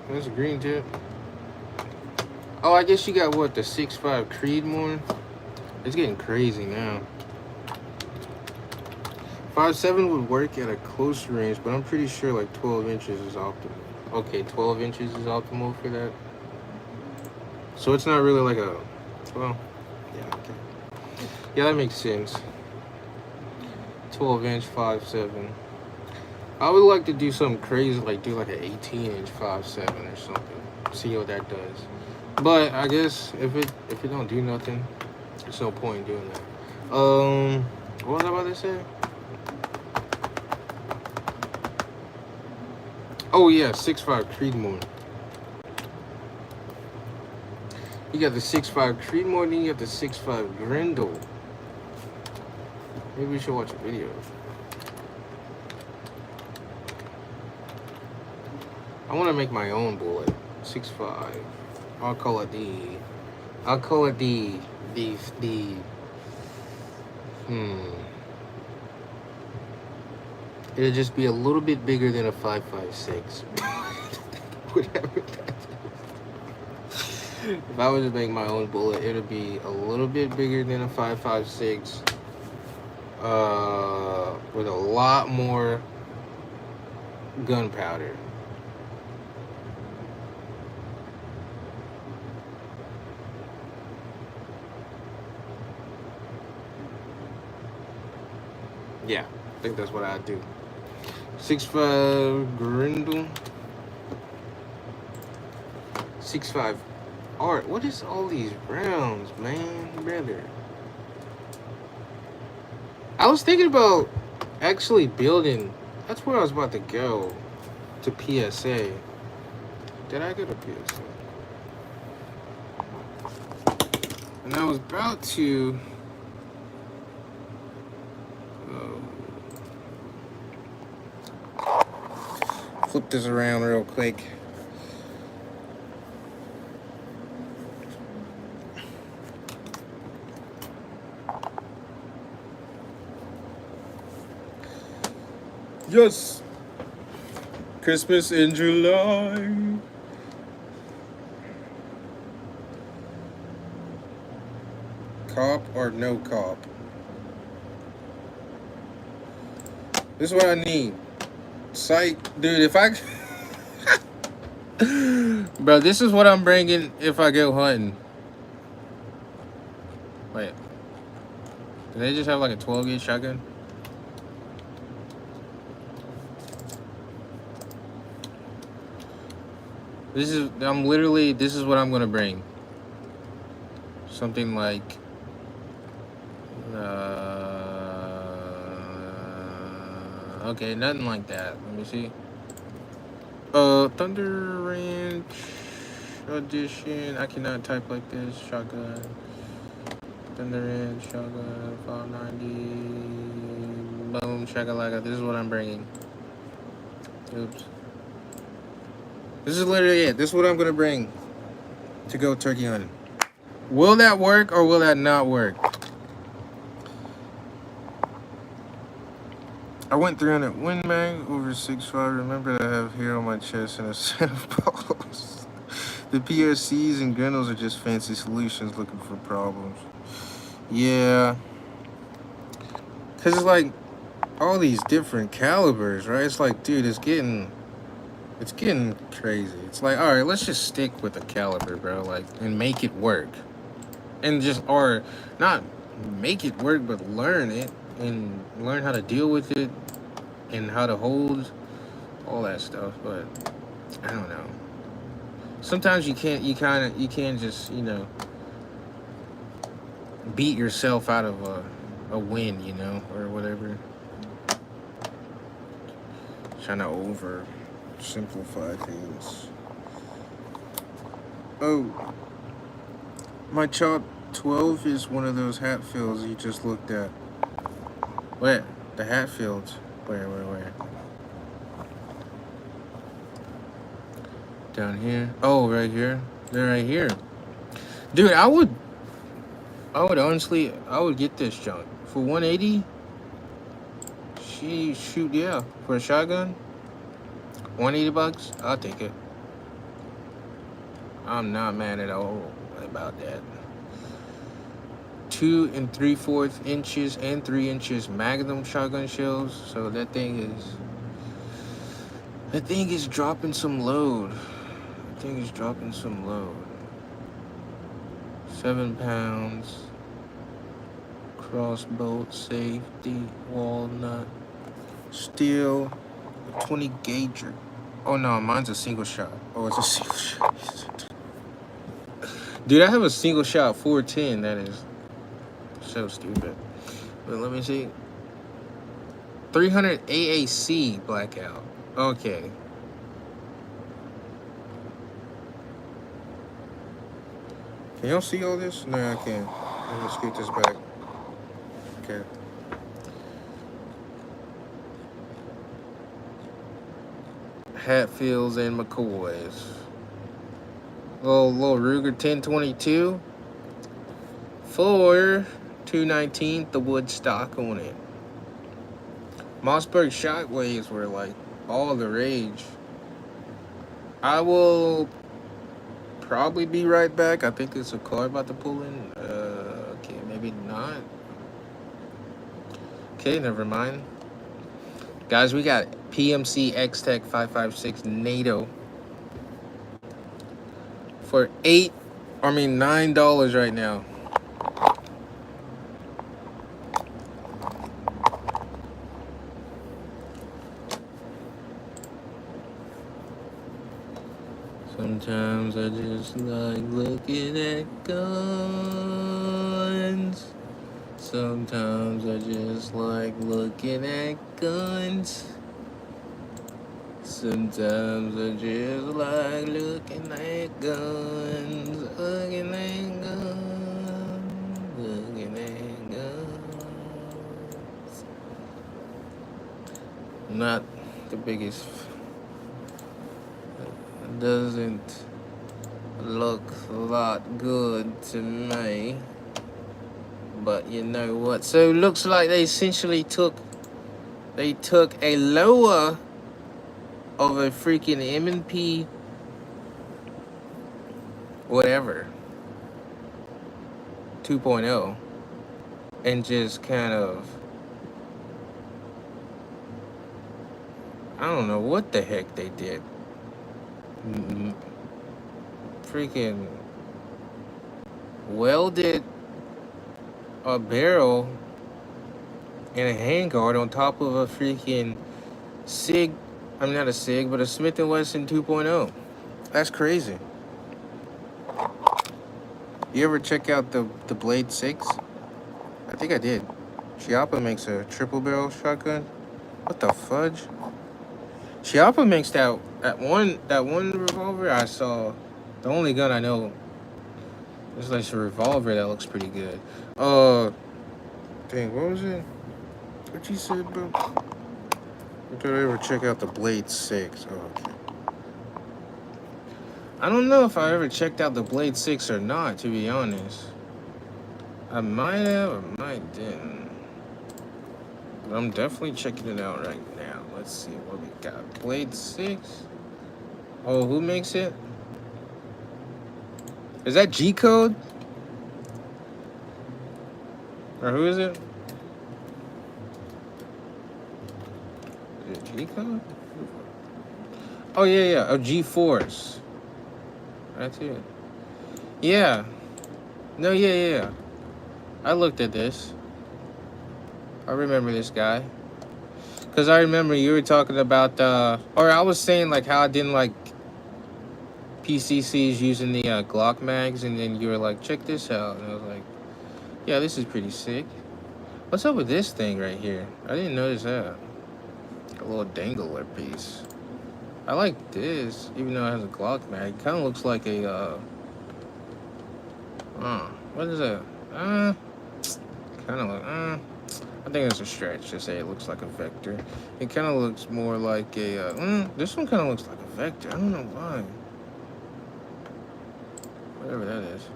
Speaker 1: That's a green tip. Oh, I guess you got what, the 6.5 Creedmoor? It's getting crazy now. 5.7 would work at a close range, but I'm pretty sure like 12 inches is optimal. Okay, 12 inches is optimal for that. So it's not really like a, well, yeah, okay. Yeah, that makes sense. 12 inch 5.7. I would like to do something crazy, like do like an 18 inch 5.7 or something. See what that does. But I guess if it don't do nothing, there's no point in doing that. What was I about to say? Oh yeah, 6.5 Creedmoor. You got the 6.5 Creedmoor, then you got the 6.5 Grendel. Maybe we should watch a video. I want to make my own bullet. 6.5. I'll call it the it'll just be a little bit bigger than a 5.56. Whatever that is. If I was to make my own bullet, it'll be a little bit bigger than a 5.56. With a lot more gunpowder. Yeah, I think that's what I'd do. 6.5 Grindle. 6.5 Art. What is all these rounds, man, brother? I was thinking about actually building. That's where I was about to go, to PSA. Did I go to PSA? And I was about to. Flip this around real quick. Yes. Christmas in July. Cop or no cop? This is what I need. Sight, dude. If I, bro, this is what I'm bringing if I go hunting. Wait, do they just have like a 12 gauge shotgun? This is, this is what I'm gonna bring. Something like, okay, nothing like that. Let me see. Thunder Ranch Edition. I cannot type like this. Shotgun. Thunder Ranch shotgun. 590. Boom. Shakalaka. This is what I'm bringing. Oops. This is literally it. This is what I'm gonna bring to go turkey hunting. Will that work or will that not work? I went 300 Win Mag over 6.5. Remember that I have here on my chest and a set of balls. The PRCs and Grindles are just fancy solutions looking for problems. Yeah. Because it's like all these different calibers, right? It's like, dude, it's getting crazy. It's like, all right, let's just stick with the caliber, bro, like, and make it work. And just, or not make it work, but learn it and learn how to deal with it and how to hold all that stuff. But I don't know. Sometimes you can't just, you know, beat yourself out of a win, you know, or whatever. Trying to over simplify things. Oh, my Chop 12 is one of those Hatfields you just looked at. Where? The Hatfields. Where? Down here. Oh, right here. They're right here. Dude, I would honestly, I would get this junk. For 180? Shoot, yeah. For a shotgun? 180 bucks? I'll take it. I'm not mad at all about that. 2 3/4 inches and 3 inches Magnum shotgun shells. So that thing is dropping some load. 7 pounds. Crossbow, safety, walnut, steel, 20 gauger. Oh no, mine's a single shot. Oh, it's a single shot. Dude, I have a single shot 410. That is so stupid. But let me see. 300 AAC blackout. Okay. Can y'all see all this? No, I can't. Let me scoot this back. Okay. Hatfields and McCoys. Little Ruger 1022 for $219. The wood stock on it. Mossberg Shockwaves were like all the rage. I will probably be right back. I think there's a car about to pull in. Okay, maybe not. Okay, never mind. Guys, we got PMC X-Tech 556 NATO for $9 right now. Sometimes I just like looking at guns. Sometimes I just like looking at guns. Sometimes I just like looking at guns. Looking at guns. Looking at guns. Not the biggest. It doesn't look a lot good to me. But you know what? So it looks like they essentially took a lower of a freaking M&P whatever 2.0 and just kind of, I don't know what the heck they did. Freaking welded a barrel and a handguard on top of a freaking SIG. I'm not a SIG, but a Smith & Wesson 2.0. That's crazy. You ever check out the Blade 6? I think I did. Chiappa makes a triple barrel shotgun. What the fudge? Chiappa makes that one revolver I saw. The only gun I know. It's like a revolver that looks pretty good. Dang, what was it? What you said, bro? Did I ever check out the Blade 6? Oh, okay. I don't know if I ever checked out the Blade 6 or not, to be honest. I might have, or might didn't. But I'm definitely checking it out right now. Let's see what we got. Blade 6? Oh, who makes it? Is that G-Code? Or who is it? Is it G-Code? Oh, yeah. Oh, G-Force. That's it. Yeah. No, yeah. I looked at this. I remember this guy. Because I remember you were talking about, or I was saying, like, how I didn't like PCCs using the Glock mags, and then you were like, check this out. And I was like, yeah, this is pretty sick. What's up with this thing right here? I didn't notice that. A little dangler piece. I like this, even though it has a Glock mag. It kind of looks like a, what is that? Kind of like, I think it's a stretch to say it looks like a Vector. It kind of looks more like a, this one kind of looks like a Vector. I don't know why. Whatever that is.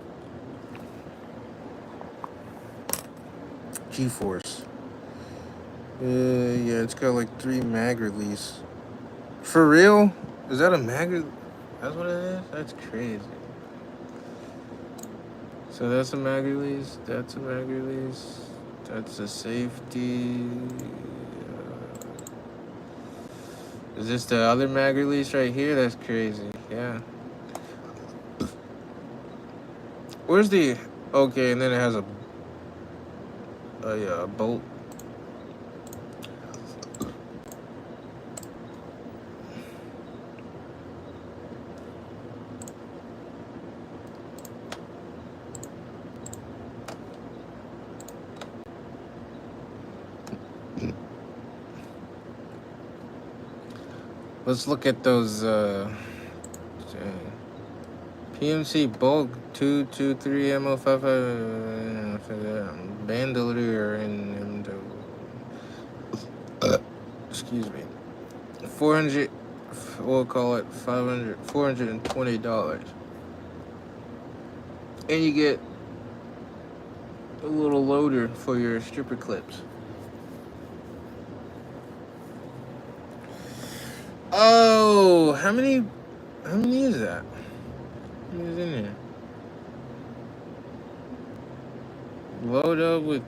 Speaker 1: G-Force. Yeah, it's got like 3 mag release. For real? Is that a mag release? That's what it is? That's crazy. So that's a mag release. That's a mag release. That's a safety. Is this the other mag release right here? That's crazy. Yeah. Where's the... Okay, and then it has a bolt. Let's look at those PMC bulk 223 ammo 55 bandolier and excuse me, 400. We'll call it $420, and you get a little loader for your stripper clips. Oh, how many is that? How many is in there? Load up with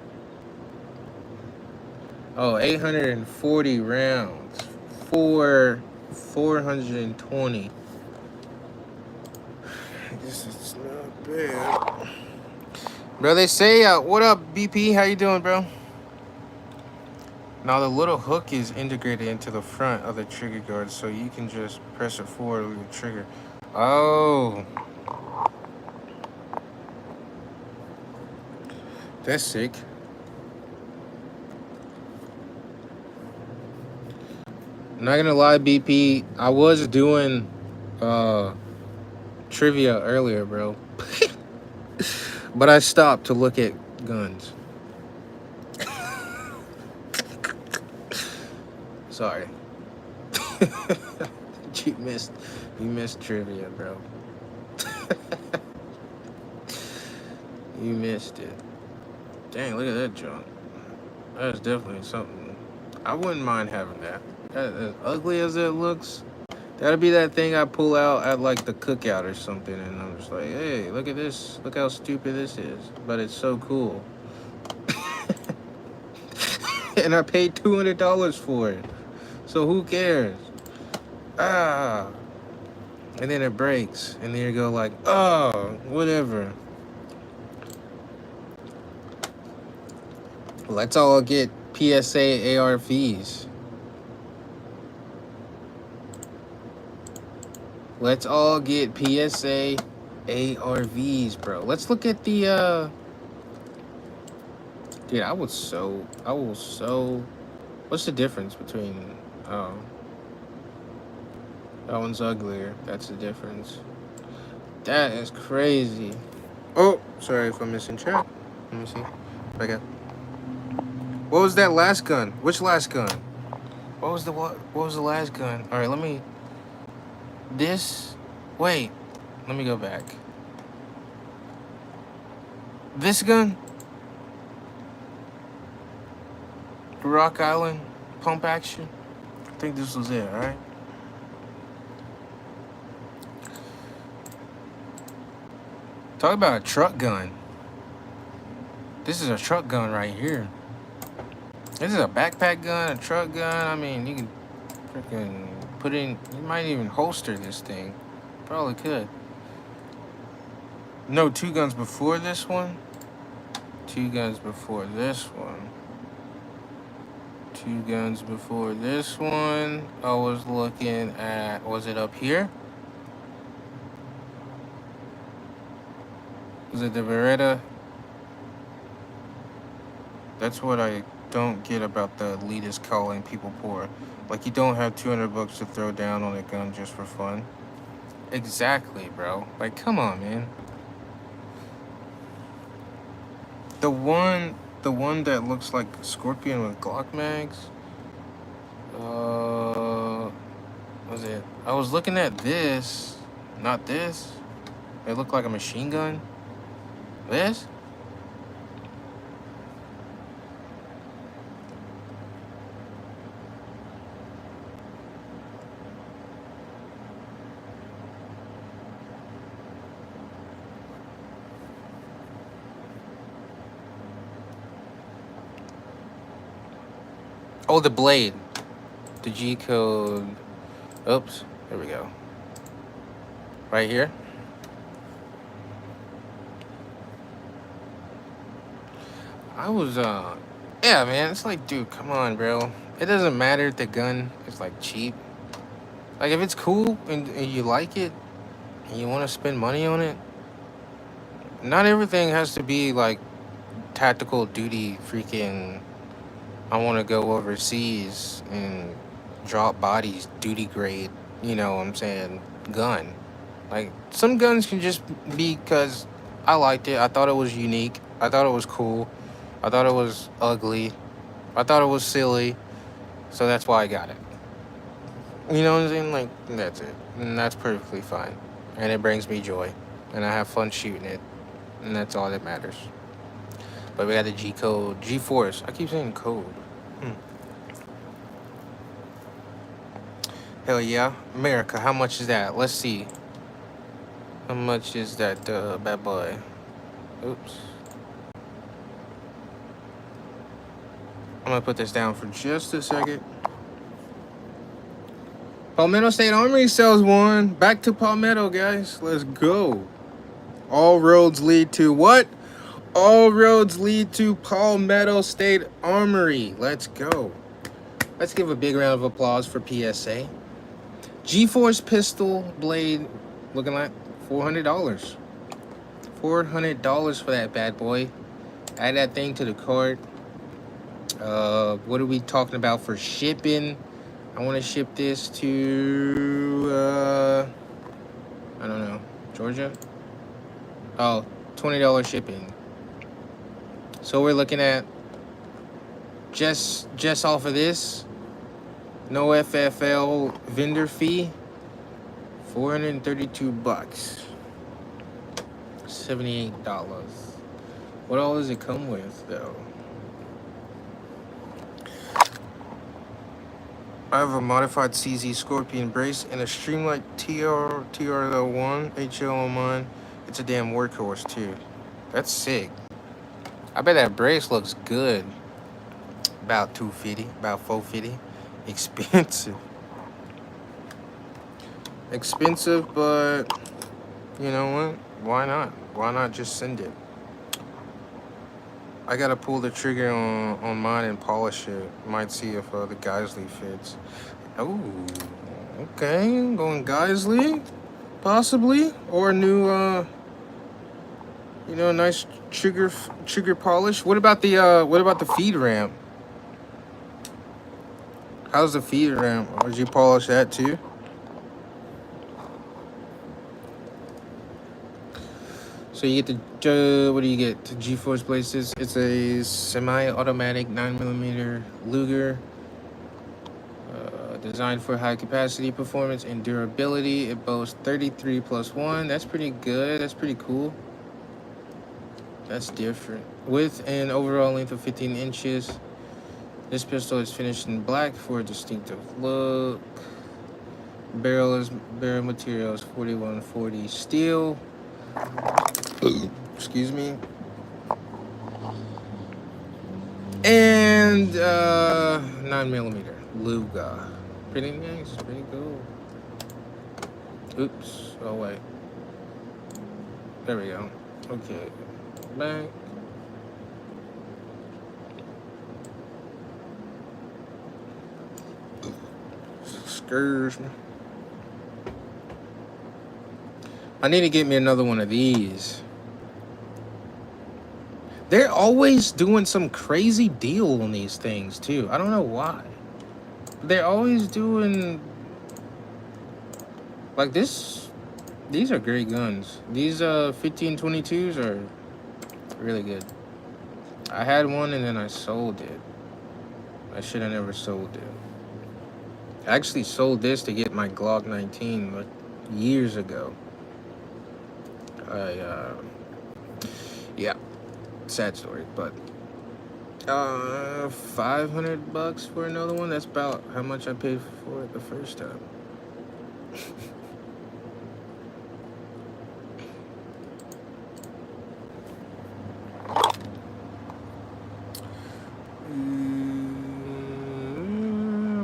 Speaker 1: 840 rounds for 420. I guess it's not bad. Bro, they say, what up, BP? How you doing, bro? Now the little hook is integrated into the front of the trigger guard, so you can just press it forward with your trigger. Oh. That's sick. Not gonna lie, BP, I was doing trivia earlier, bro. But I stopped to look at guns. Sorry. you missed trivia, bro. You missed it. Dang, look at that junk. That's definitely something. I wouldn't mind having that. As ugly as it looks, that'll be that thing I pull out at like the cookout or something, and I'm just like, hey, look at this. Look how stupid this is. But it's so cool. And I paid $200 for it. So who cares? Ah. And then it breaks. And then you go like, oh, whatever. Let's all get PSA ARVs. Let's all get PSA ARVs, bro. Let's look at the dude, I will so what's the difference between oh, that one's uglier. That's the difference. That is crazy. Oh, sorry if I'm missing track. Let me see. Okay. What was that last gun? Which last gun? What was the last gun? All right, let me. This. Wait. Let me go back. This gun. Rock Island pump action. I think this was it. All right. Talk about a truck gun. This is a truck gun right here. This is a backpack gun, a truck gun. I mean, you can freaking put in, you might even holster this thing. Probably could. No, 2 guns before this one. 2 guns before this one. 2 guns before this one. I was looking at, was it up here? Was it the Beretta? That's what I don't get about the elitists calling people poor. Like, you don't have $200 to throw down on a gun just for fun. Exactly, bro. Like, come on, man. The one that looks like Scorpion with Glock mags. Was it? I was looking at this, not this. It looked like a machine gun. This? Oh, the blade. The G code. Oops. There we go. Right here. I was, yeah, man. It's like, dude, come on, bro. It doesn't matter if the gun is, like, cheap. Like, if it's cool and you like it and you want to spend money on it, not everything has to be, like, tactical duty freaking, I want to go overseas and drop bodies, duty grade, you know what I'm saying, gun. Like, some guns can just be because I liked it. I thought it was unique. I thought it was cool. I thought it was ugly. I thought it was silly. So that's why I got it. You know what I'm saying? Like, that's it. And that's perfectly fine. And it brings me joy. And I have fun shooting it. And that's all that matters. But we got the G code. G-Force. I keep saying code. Hell yeah. America, how much is that? Let's see. How much is that bad boy? Oops. I'm gonna put this down for just a second. Palmetto State Armory sells one. Back to Palmetto, guys. Let's go. All roads lead to what? All roads lead to Palmetto State Armory. Let's go. Let's give a big round of applause for PSA. G-Force pistol blade looking like $400. $400 for that bad boy. Add that thing to the cart. What are we talking about for shipping? I want to ship this to I don't know, Georgia. Oh, $20 shipping. So we're looking at just off of this, no FFL vendor fee, $432, $78. What all does it come with though? I have a modified CZ Scorpion brace and a Streamlight TRL1 HL on mine. It's a damn workhorse too. That's sick. I bet that brace looks good. About $250, about $450. Expensive. Expensive, but you know what? Why not? Why not just send it? I gotta pull the trigger on mine and polish it. Might see if the Geisley fits. Oh, okay. Going Geisley, possibly, or a new you know, nice trigger polish. What about the feed ramp? How's the feed ramp? Or did you polish that too? So you get the what do you get? The G-Force braces. It's a semi-automatic 9mm Luger, designed for high capacity, performance, and durability. It boasts 33+1. That's pretty good. That's pretty cool. That's different. With an overall length of 15 inches. This pistol is finished in black for a distinctive look. Barrel material is 4140 steel. Excuse me. And 9mm Luger. Pretty nice, pretty cool. Oops. Oh wait. There we go. Okay. Back. Scares me. I need to get me another one of these. They're always doing some crazy deal on these things too. I don't know why. They're always doing like this. These are great guns. These 1522s are really good. I had one and then I sold it. I should have never sold it. I actually sold this to get my Glock 19 like years ago. Yeah, sad story, but $500 for another one. That's about how much I paid for it the first time.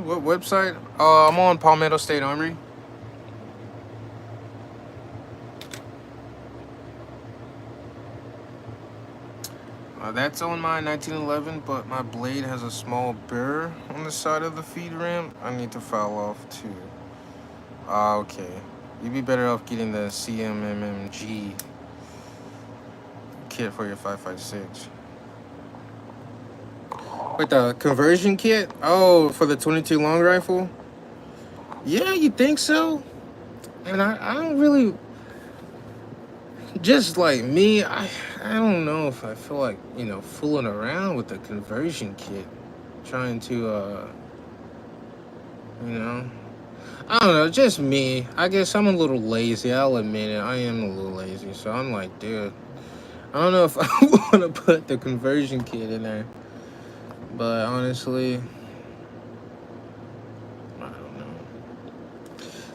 Speaker 1: What website? I'm on Palmetto State Armory. That's on my 1911, but my blade has a small burr on the side of the feed ramp. I need to file off too. Okay. You'd be better off getting the CMMG kit for your 5.56. Wait, the conversion kit? Oh, for the 22 long rifle? Yeah, you think so? And I don't really... Just like me, I don't know if I feel like, you know, fooling around with the conversion kit. Trying to, you know... I don't know, just me. I guess I'm a little lazy, I'll admit it. I am a little lazy, so I'm like, dude... I don't know if I want to put the conversion kit in there. But honestly... I don't know.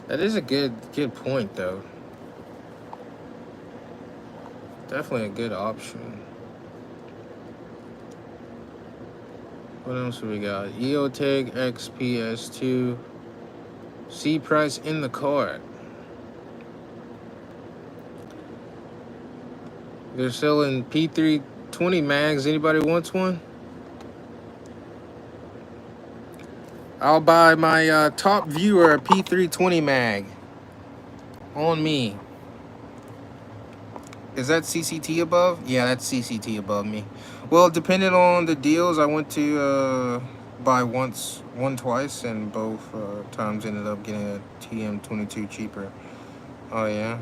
Speaker 1: That is a good point, though. Definitely a good option. What else do we got? EOTech XPS2. C price in the cart. They're selling P320 mags. Anybody wants one? I'll buy my top viewer a P320 mag. On me. Is that CCT above? Yeah, that's CCT above me. Well, depending on the deals, I went to buy one twice, and both times ended up getting a TM22 cheaper. Oh yeah.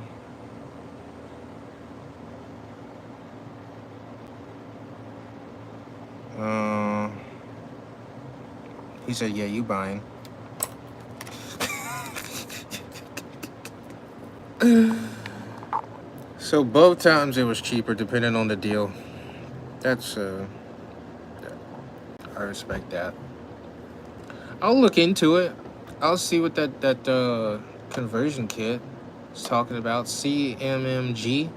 Speaker 1: Uh, he said, "Yeah, you buying." So both times it was cheaper, depending on the deal. That's I respect that. I'll look into it. I'll see what that conversion kit is talking about. CMMG.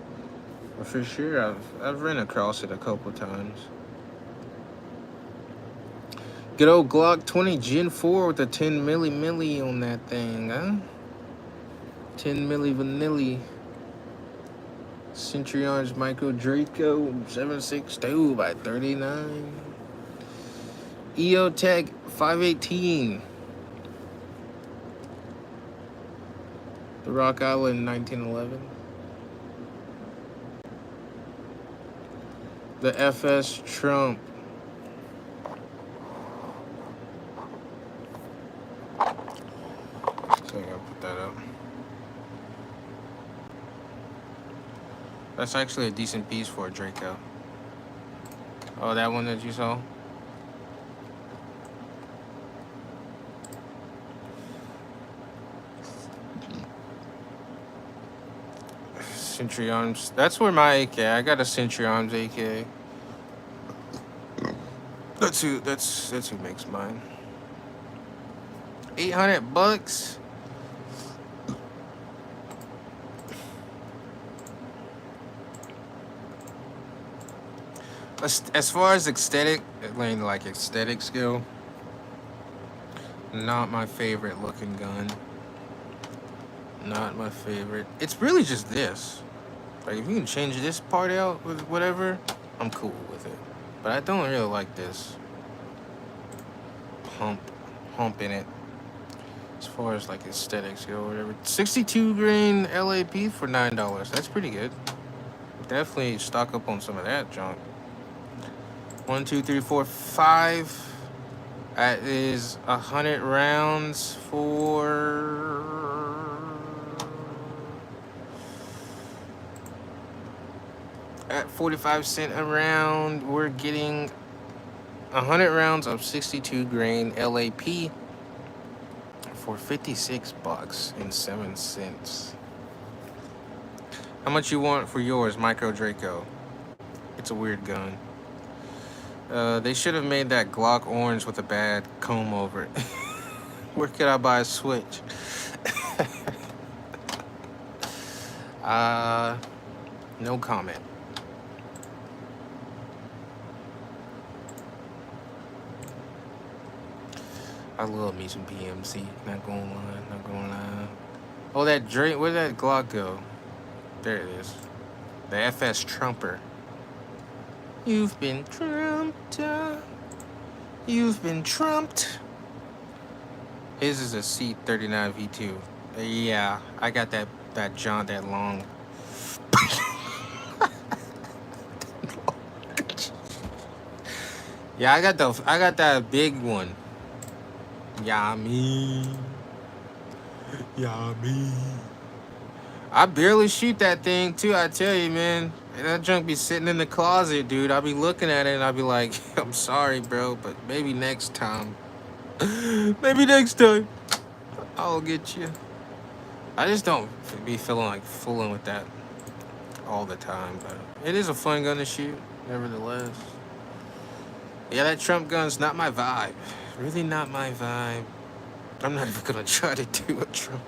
Speaker 1: For sure, I've ran across it a couple times. Good old Glock 20 Gen 4 with a 10 milli on that thing, huh? 10 milli vanilli. Century Arms Micro Draco 7.62 by 39. EOTech 518. The Rock Island 1911. The FS Trump. So I gotta put that up. That's actually a decent piece for a Draco. Oh, that one that you saw? Century Arms. That's where my AK. I got a Century Arms AK. That's who makes mine. $800. As far as aesthetics go, not my favorite looking gun. Not my favorite. It's really just this. Like, if you can change this part out with whatever, I'm cool with it. But I don't really like this hump in it. As far as like aesthetics go, or whatever. 62 grain LAP for $9. That's pretty good. Definitely stock up on some of that junk. 1, 2, 3, 4, 5. That is 100 rounds for at 45 cents a round. We're getting 100 rounds of 62 grain LAP for $56.07. How much you want for yours, Micro Draco? It's a weird gun. They should have made that Glock orange with a bad comb over it. Where could I buy a Switch? No comment. I love me some PMC. Not gonna lie. Oh, that Drake. Where'd that Glock go? There it is. The FS Trumper. You've been trumped. You've been trumped. His is a C39 V2. Yeah, I got that John, that long. Yeah, I got that big one. Yummy. I barely shoot that thing too, I tell you, man. That junk be sitting in the closet, dude. I'll be looking at it and I'll be like, I'm sorry, bro, but maybe next time. Maybe next time I'll get you. I just don't be feeling like fooling with that all the time, but it is a fun gun to shoot, nevertheless. Yeah, that Trump gun's not my vibe. Really not my vibe. I'm not even gonna try to do a Trump.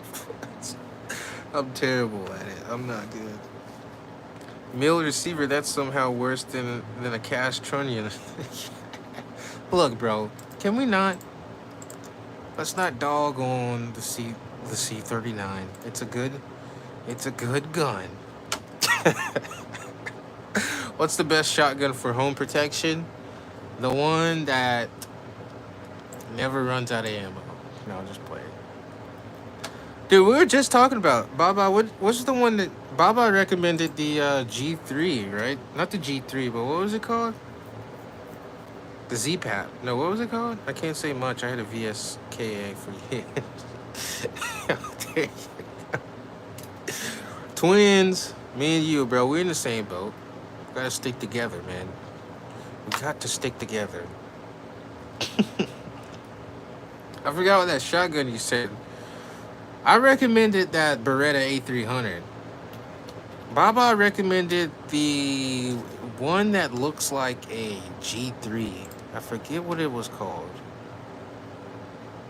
Speaker 1: I'm terrible at it. I'm not good. Mill receiver, that's somehow worse than a Cash Trunnion. Look, bro, can we not? Let's not dog on the C39. It's a good gun. What's the best shotgun for home protection? The one that never runs out of ammo. No, just play it. Dude, we were just talking about Baba. What's the one that Baba recommended? The G3, right? Not the G3, but what was it called? The Z-Pap. No, what was it called? I can't say much. I had a VSKA for years. Twins, me and you, bro. We're in the same boat. Gotta stick together, man. We got to stick together. I forgot what that shotgun you said. I recommended that Beretta A300. Baba recommended the one that looks like a G3. I forget what it was called.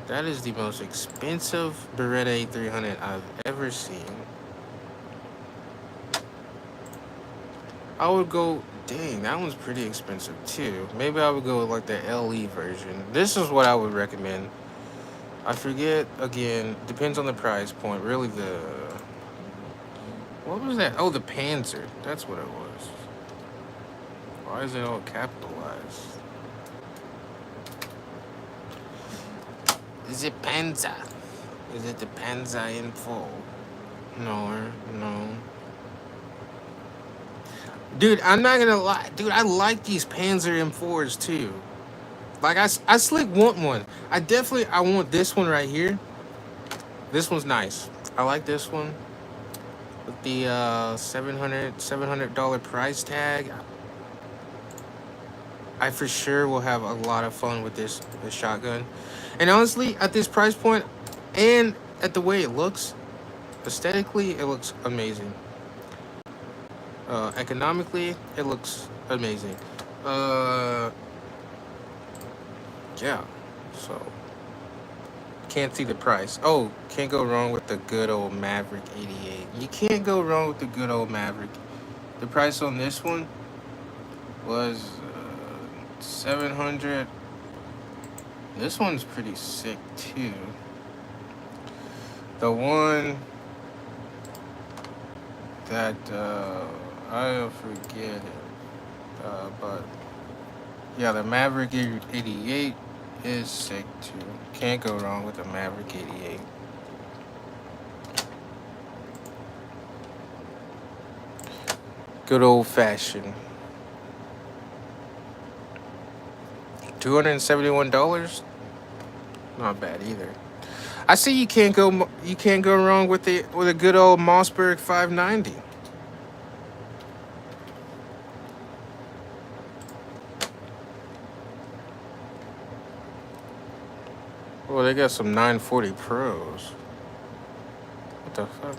Speaker 1: That is the most expensive Beretta A300 I've ever seen. I would go, dang, that one's pretty expensive too. Maybe I would go with like the LE version. This is what I would recommend. I forget, again, depends on the price point. Really what was that? Oh, the Panzer. That's what it was. Why is it all capitalized? Is it Panzer? Is it the Panzer in full? No. Dude, I'm not gonna lie. Dude, I like these Panzer M4s too. Like, I slick want one. I want this one right here. This one's nice. I like this one. With the $700 price tag. I for sure will have a lot of fun with this shotgun. And honestly, at this price point, and at the way it looks, aesthetically, it looks amazing. Economically, it looks amazing. Yeah, so can't see the price. Oh, can't go wrong with the good old Maverick 88. You can't go wrong with the good old Maverick. The price on this one was $700. This one's pretty sick too. The one that I forget it, but yeah, the Maverick 88 is sick too. Can't go wrong with the Maverick 88. Good old fashioned. $271. Not bad either. I see you can't go wrong with a good old Mossberg 590. Well, they got some 940 Pros. What the fuck?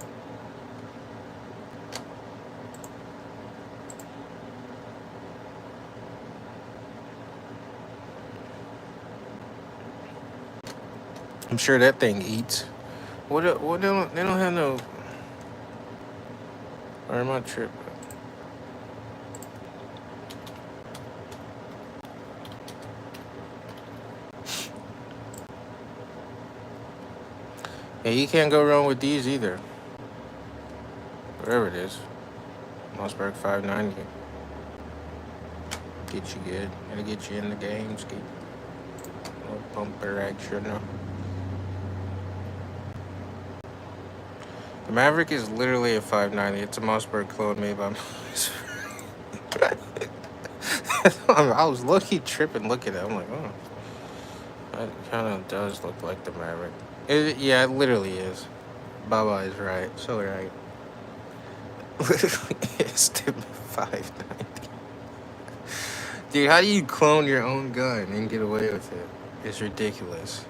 Speaker 1: I'm sure that thing eats. What they don't have no. Or am I tripping? Yeah, you can't go wrong with these either. Whatever it is. Mossberg 590. Get you good. Gotta get you in the games. Get a little bumper action. The Maverick is literally a 590. It's a Mossberg clone made by I was lucky tripping looking at it. I'm like, oh. That kind of does look like the Maverick. Yeah, it literally is. Baba is right. So right. Literally is the 590. Dude, how do you clone your own gun and get away with it? It's ridiculous.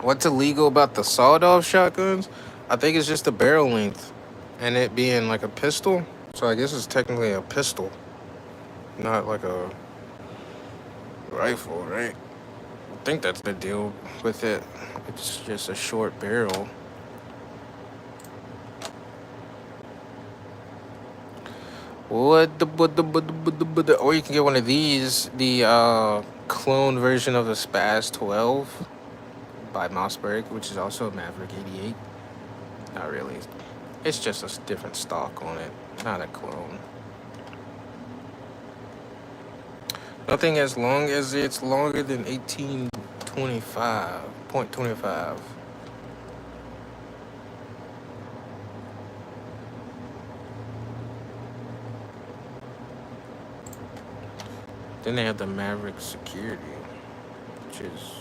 Speaker 1: What's illegal about the sawed-off shotguns? I think it's just the barrel length and it being like a pistol. So I guess it's technically a pistol, not like a rifle, right? I think that's the deal with it. It's just a short barrel. Or you can get one of these, the clone version of the Spaz 12 by Mossberg, which is also a Maverick 88. Not really. It's just a different stock on it, not a clone. Nothing as long as it's longer than 18 .25. Then they have the Maverick Security, which is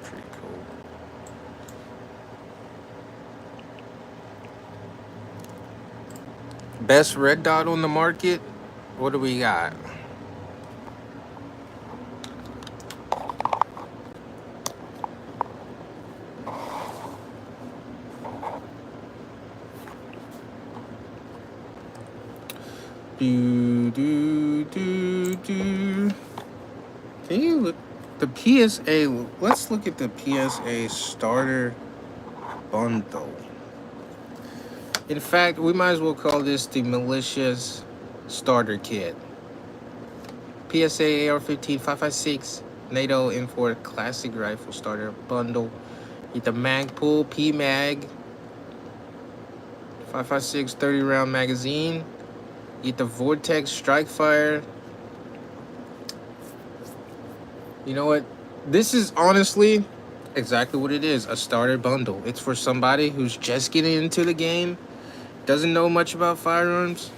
Speaker 1: pretty cool. Best red dot on the market. What do we got? Can you look the PSA? Let's look at the PSA starter bundle. In fact, we might as well call this the Militia's starter kit. PSA AR-15 5.56 NATO M4 classic rifle starter bundle. Get the Magpul P-Mag 5.56 30 round magazine. Get the Vortex Strike Fire. You know what? This is honestly exactly what it is, a starter bundle. It's for somebody who's just getting into the game, doesn't know much about firearms.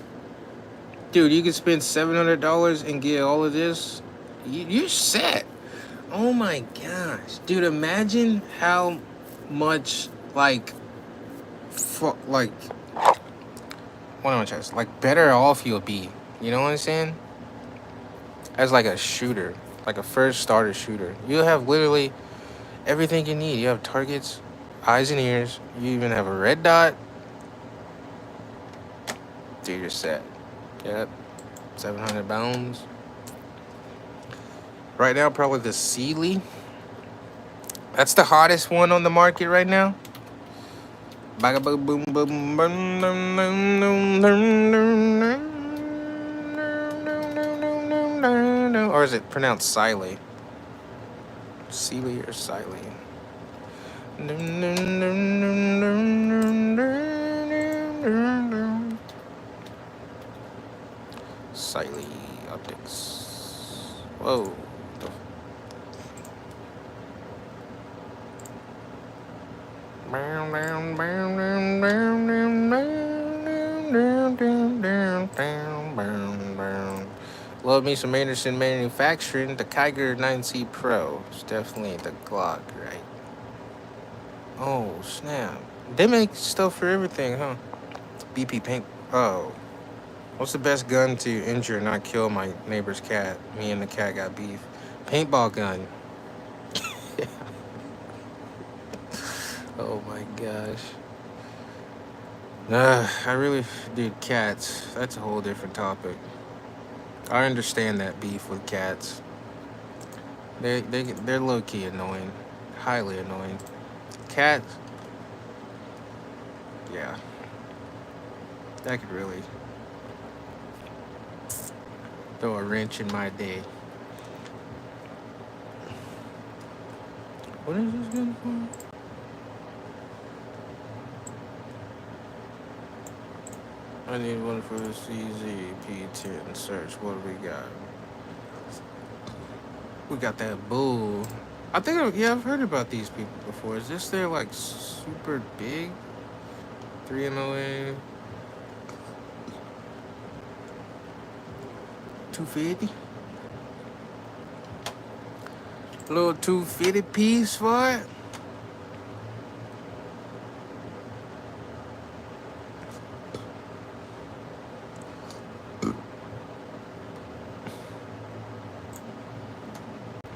Speaker 1: Dude, you can spend $700 and get all of this. You're set. Oh my gosh. Dude, imagine how much, what am I trying to say? Like, better off you'll be. You know what I'm saying? As like a shooter, like a first starter shooter. You'll have literally everything you need. You have targets, eyes and ears. You even have a red dot. Dude, you're set. Yep. 700 bounds. Right now, probably the Sealy. That's the hottest one on the market right now. Or is it pronounced Siley? Sealy or Siley? Siley Optics. Whoa. Love me some Anderson Manufacturing. The Kiger 9C Pro. It's definitely the Glock, right? Oh, snap. They make stuff for everything, huh? BP paint. Oh. What's the best gun to injure and not kill my neighbor's cat? Me and the cat got beef. Paintball gun. Oh my gosh. I really, dude, cats. That's a whole different topic. I understand that beef with cats. They're low key annoying, highly annoying. Cats. Yeah. That could really throw a wrench in my day. What is this gun for? I need one for the CZ P10 search. What do we got? We got that bull. I think, I've heard about these people before. Is this their, like, super big 3MOA 250? A little 250 piece for it?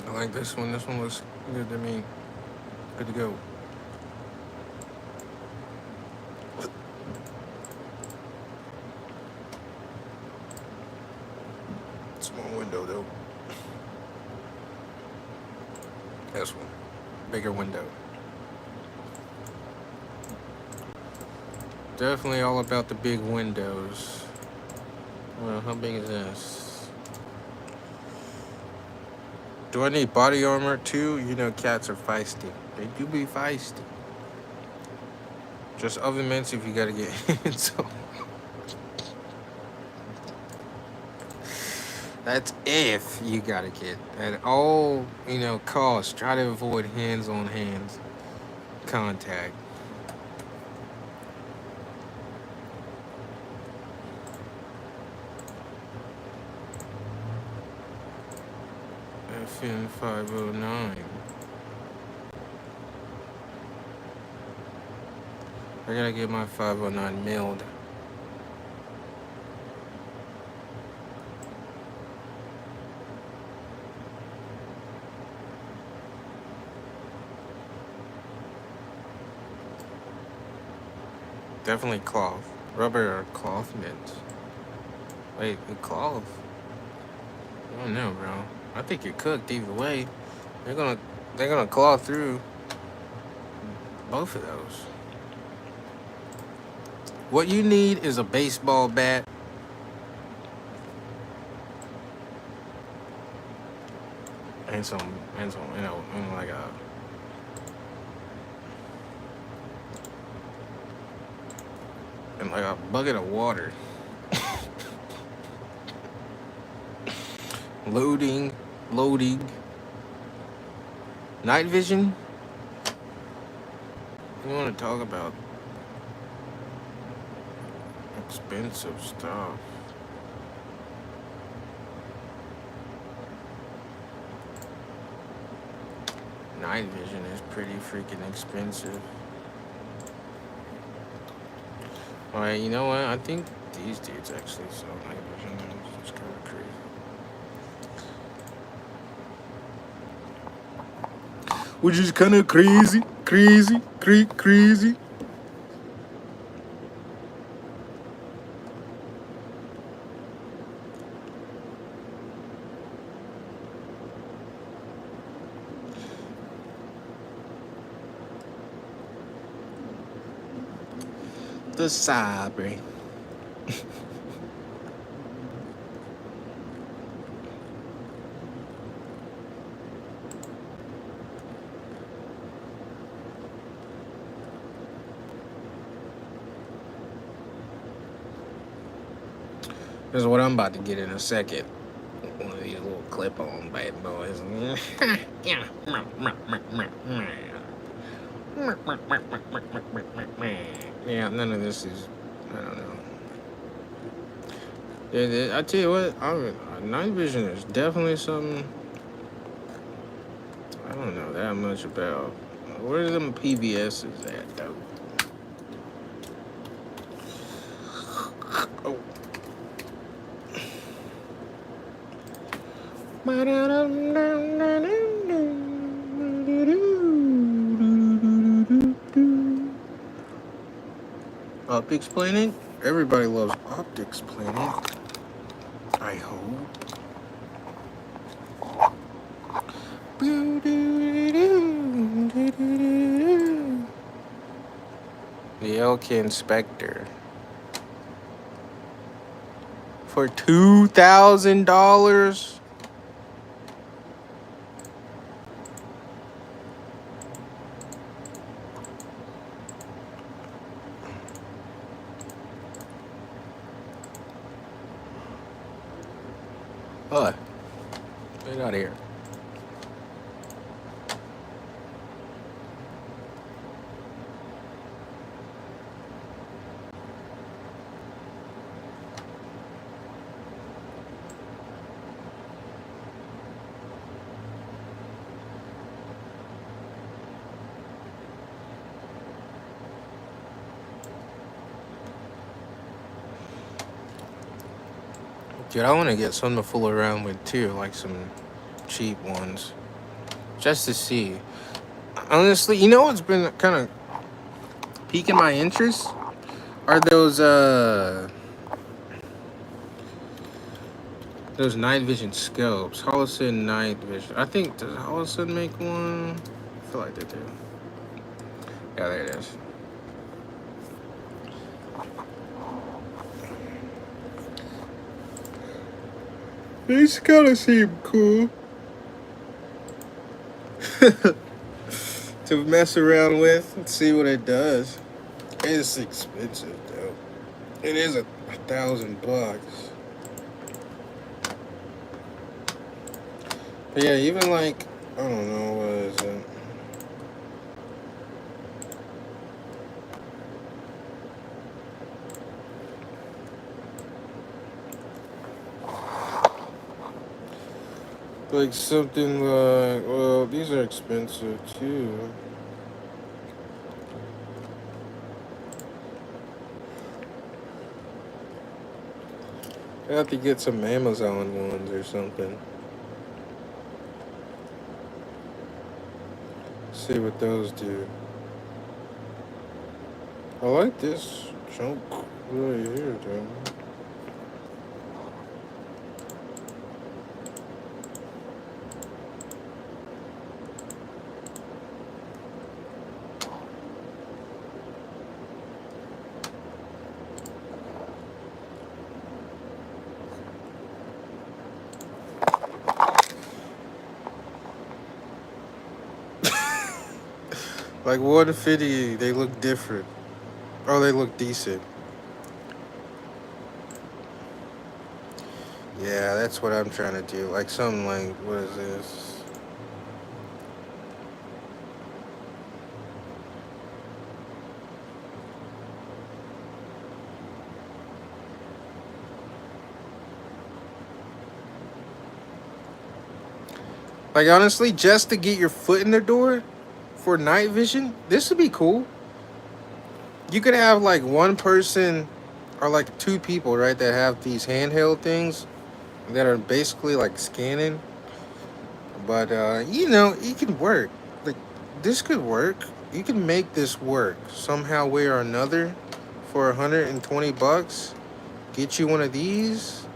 Speaker 1: I like this one. This one looks good to me. Good to go. Small window though. This one. Bigger window. Definitely all about the big windows. Well, how big is this? Do I need body armor too? You know cats are feisty. They do be feisty. Just oven mints if you gotta get in. So. That's if you got a kid. At all, costs, try to avoid hands-on hands contact. FN 509. I gotta get my 509 mailed. Definitely cloth. Rubber or cloth mitts. Wait, cloth? I don't know, bro. I think you're cooked either way. They're gonna claw through both of those. What you need is a baseball bat and some, and like a bucket of water. Loading. Night vision. You want to talk about expensive stuff? Night vision is pretty freaking expensive. Alright, you know what? I think these dudes actually sell night vision. It's kind of crazy. Which is kind of crazy. The Sabre. This is what I'm about to get in a second. One of these little clip-on bad boys. Yeah, none of this is, I don't know. I tell you what, night vision is definitely something I don't know that much about. Where are them PBSs at, though? Oh. Optics Planet? Everybody loves Optics Planet. I hope. The Elkin Spectre. For $2,000? What? Get out of here. Dude, I want to get something to fool around with too, like some cheap ones, just to see. Honestly, you know what's been kind of piquing my interest are those night vision scopes. Holosun night vision. I think, does Holosun make one? I feel like they do. Yeah, there it is. These kind of seem cool to mess around with and see what it does. It's expensive though. It is $1,000. But yeah, even like, I don't know, what is it? Like something like, well, these are expensive too. I have to get some Amazon ones or something. See what those do. I like this chunk right here, though. Like 150, they look different. Oh, they look decent. Yeah, that's what I'm trying to do. Like something like, what is this? Like honestly, just to get your foot in the door for night vision, this would be cool. You could have like one person or like two people, right, that have these handheld things that are basically like scanning. But you know, it could work. Like this could work. You can make this work somehow, way or another, for 120 bucks. Get you one of these,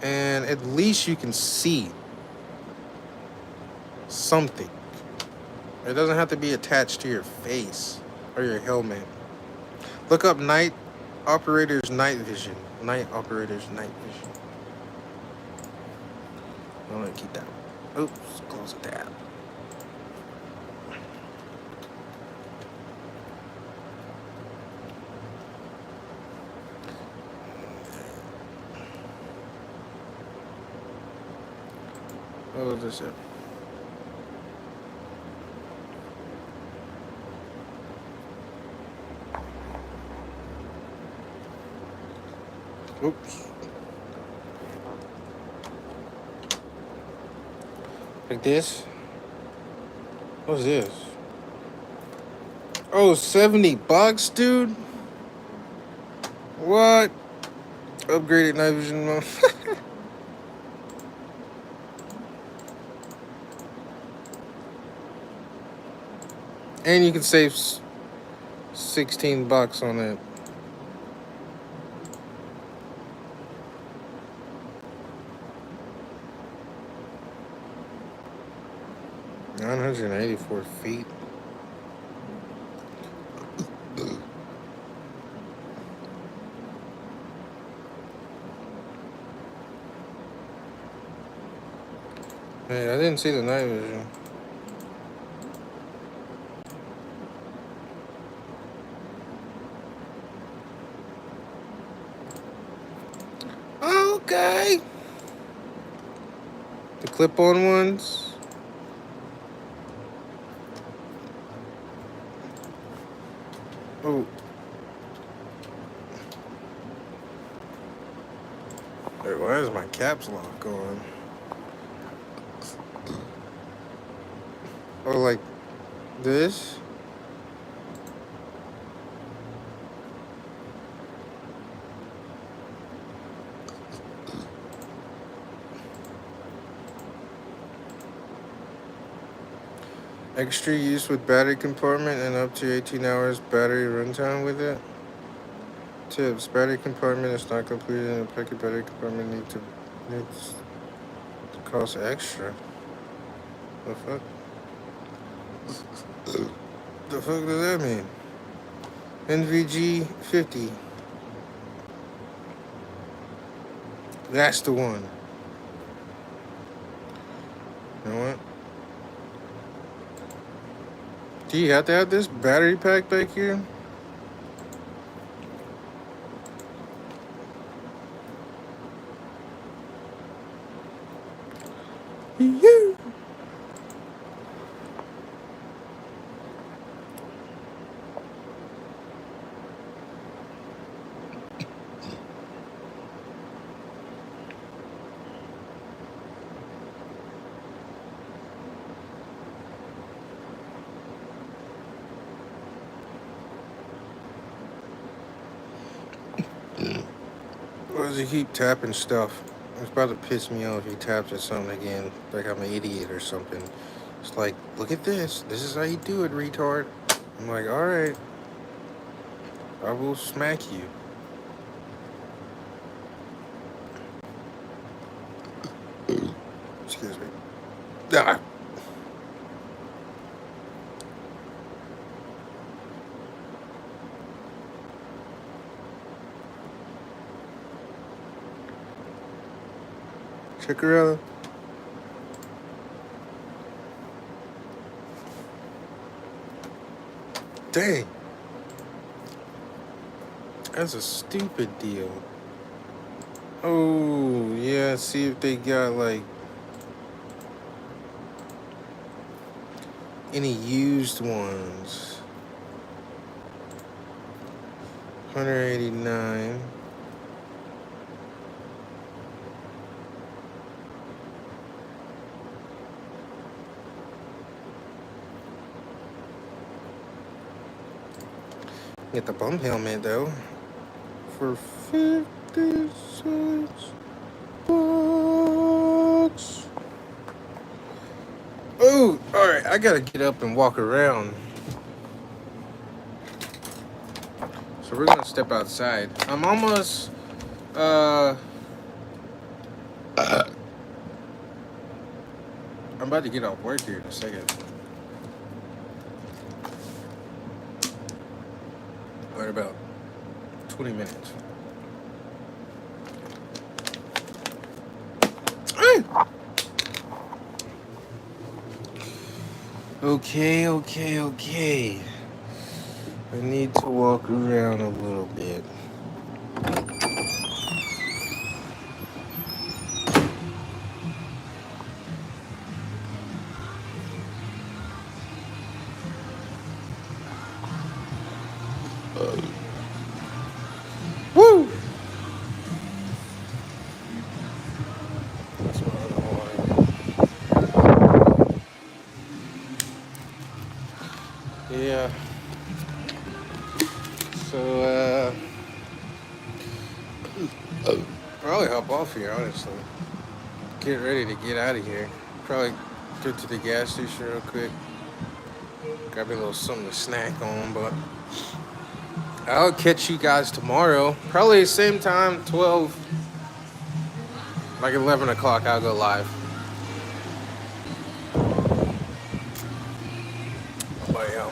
Speaker 1: and at least you can see something. It doesn't have to be attached to your face or your helmet. Look up night operators night vision. Night operators night vision. I'm gonna keep that. Oops, close the tab. What was this? Oops. Like this? What's this? Oh, 70 bucks, dude? What? Upgraded night vision mode. And you can save 16 bucks on it. $984. Hey, I didn't see the night vision. Okay. The clip-on ones. Oh. Wait, why is my caps lock on? Oh, like this? Extra use with battery compartment and up to 18 hours battery runtime with it. Tips: battery compartment is not completed and a packet battery compartment needs to cost extra. The fuck? The fuck does that mean? NVG 50. That's the one. You know what? Do you have to have this battery pack back here? Yeah. does he keep tapping stuff? It's about to piss me off if he taps at something again, like I'm an idiot or something. It's like, look at this. This is how you do it, retard. I'm like, all right. I will smack you. Excuse me. Ah. Check her out. Dang. That's a stupid deal. Oh, yeah, see if they got like any used ones. 189. Get the bump helmet though for 56 bucks. Oh, all right. I gotta get up and walk around. So we're gonna step outside. I'm almost. I'm about to get off work here in a second. Right about 20 minutes. Okay. I need to walk around a little bit. Woo! That's my other one. Yeah. So, probably hop off here, honestly. Get ready to get out of here. Probably go to the gas station real quick. Grab me a little something to snack on, but I'll catch you guys tomorrow. Probably the same time, 12, like 11 o'clock, I'll go live. But yeah.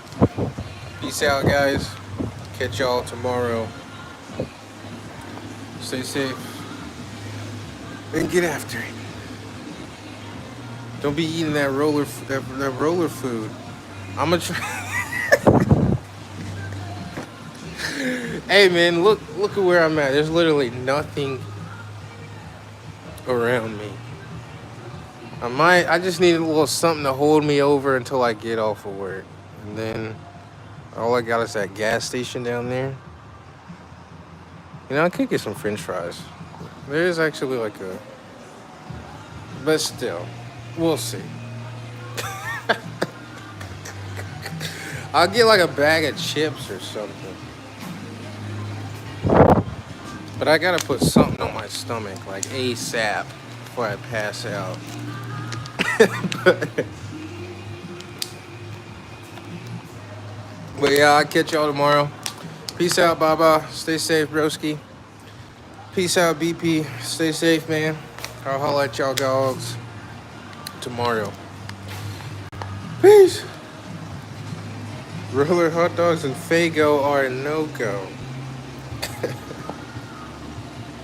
Speaker 1: Peace out, guys. Catch y'all tomorrow. Stay safe. And get after it. Don't be eating that roller food. I'ma try. Hey man, look at where I'm at. There's literally nothing around me. I just need a little something to hold me over until I get off of work. And then all I got is that gas station down there. You know, I could get some french fries. There is actually like a, but still, we'll see. I'll get like a bag of chips or something. But I gotta put something on my stomach, like ASAP, before I pass out. But yeah, I'll catch y'all tomorrow. Peace out, Baba. Stay safe, broski. Peace out, BP. Stay safe, man. I'll holla at y'all dogs tomorrow. Peace. Roller hot dogs and Faygo are a no-go.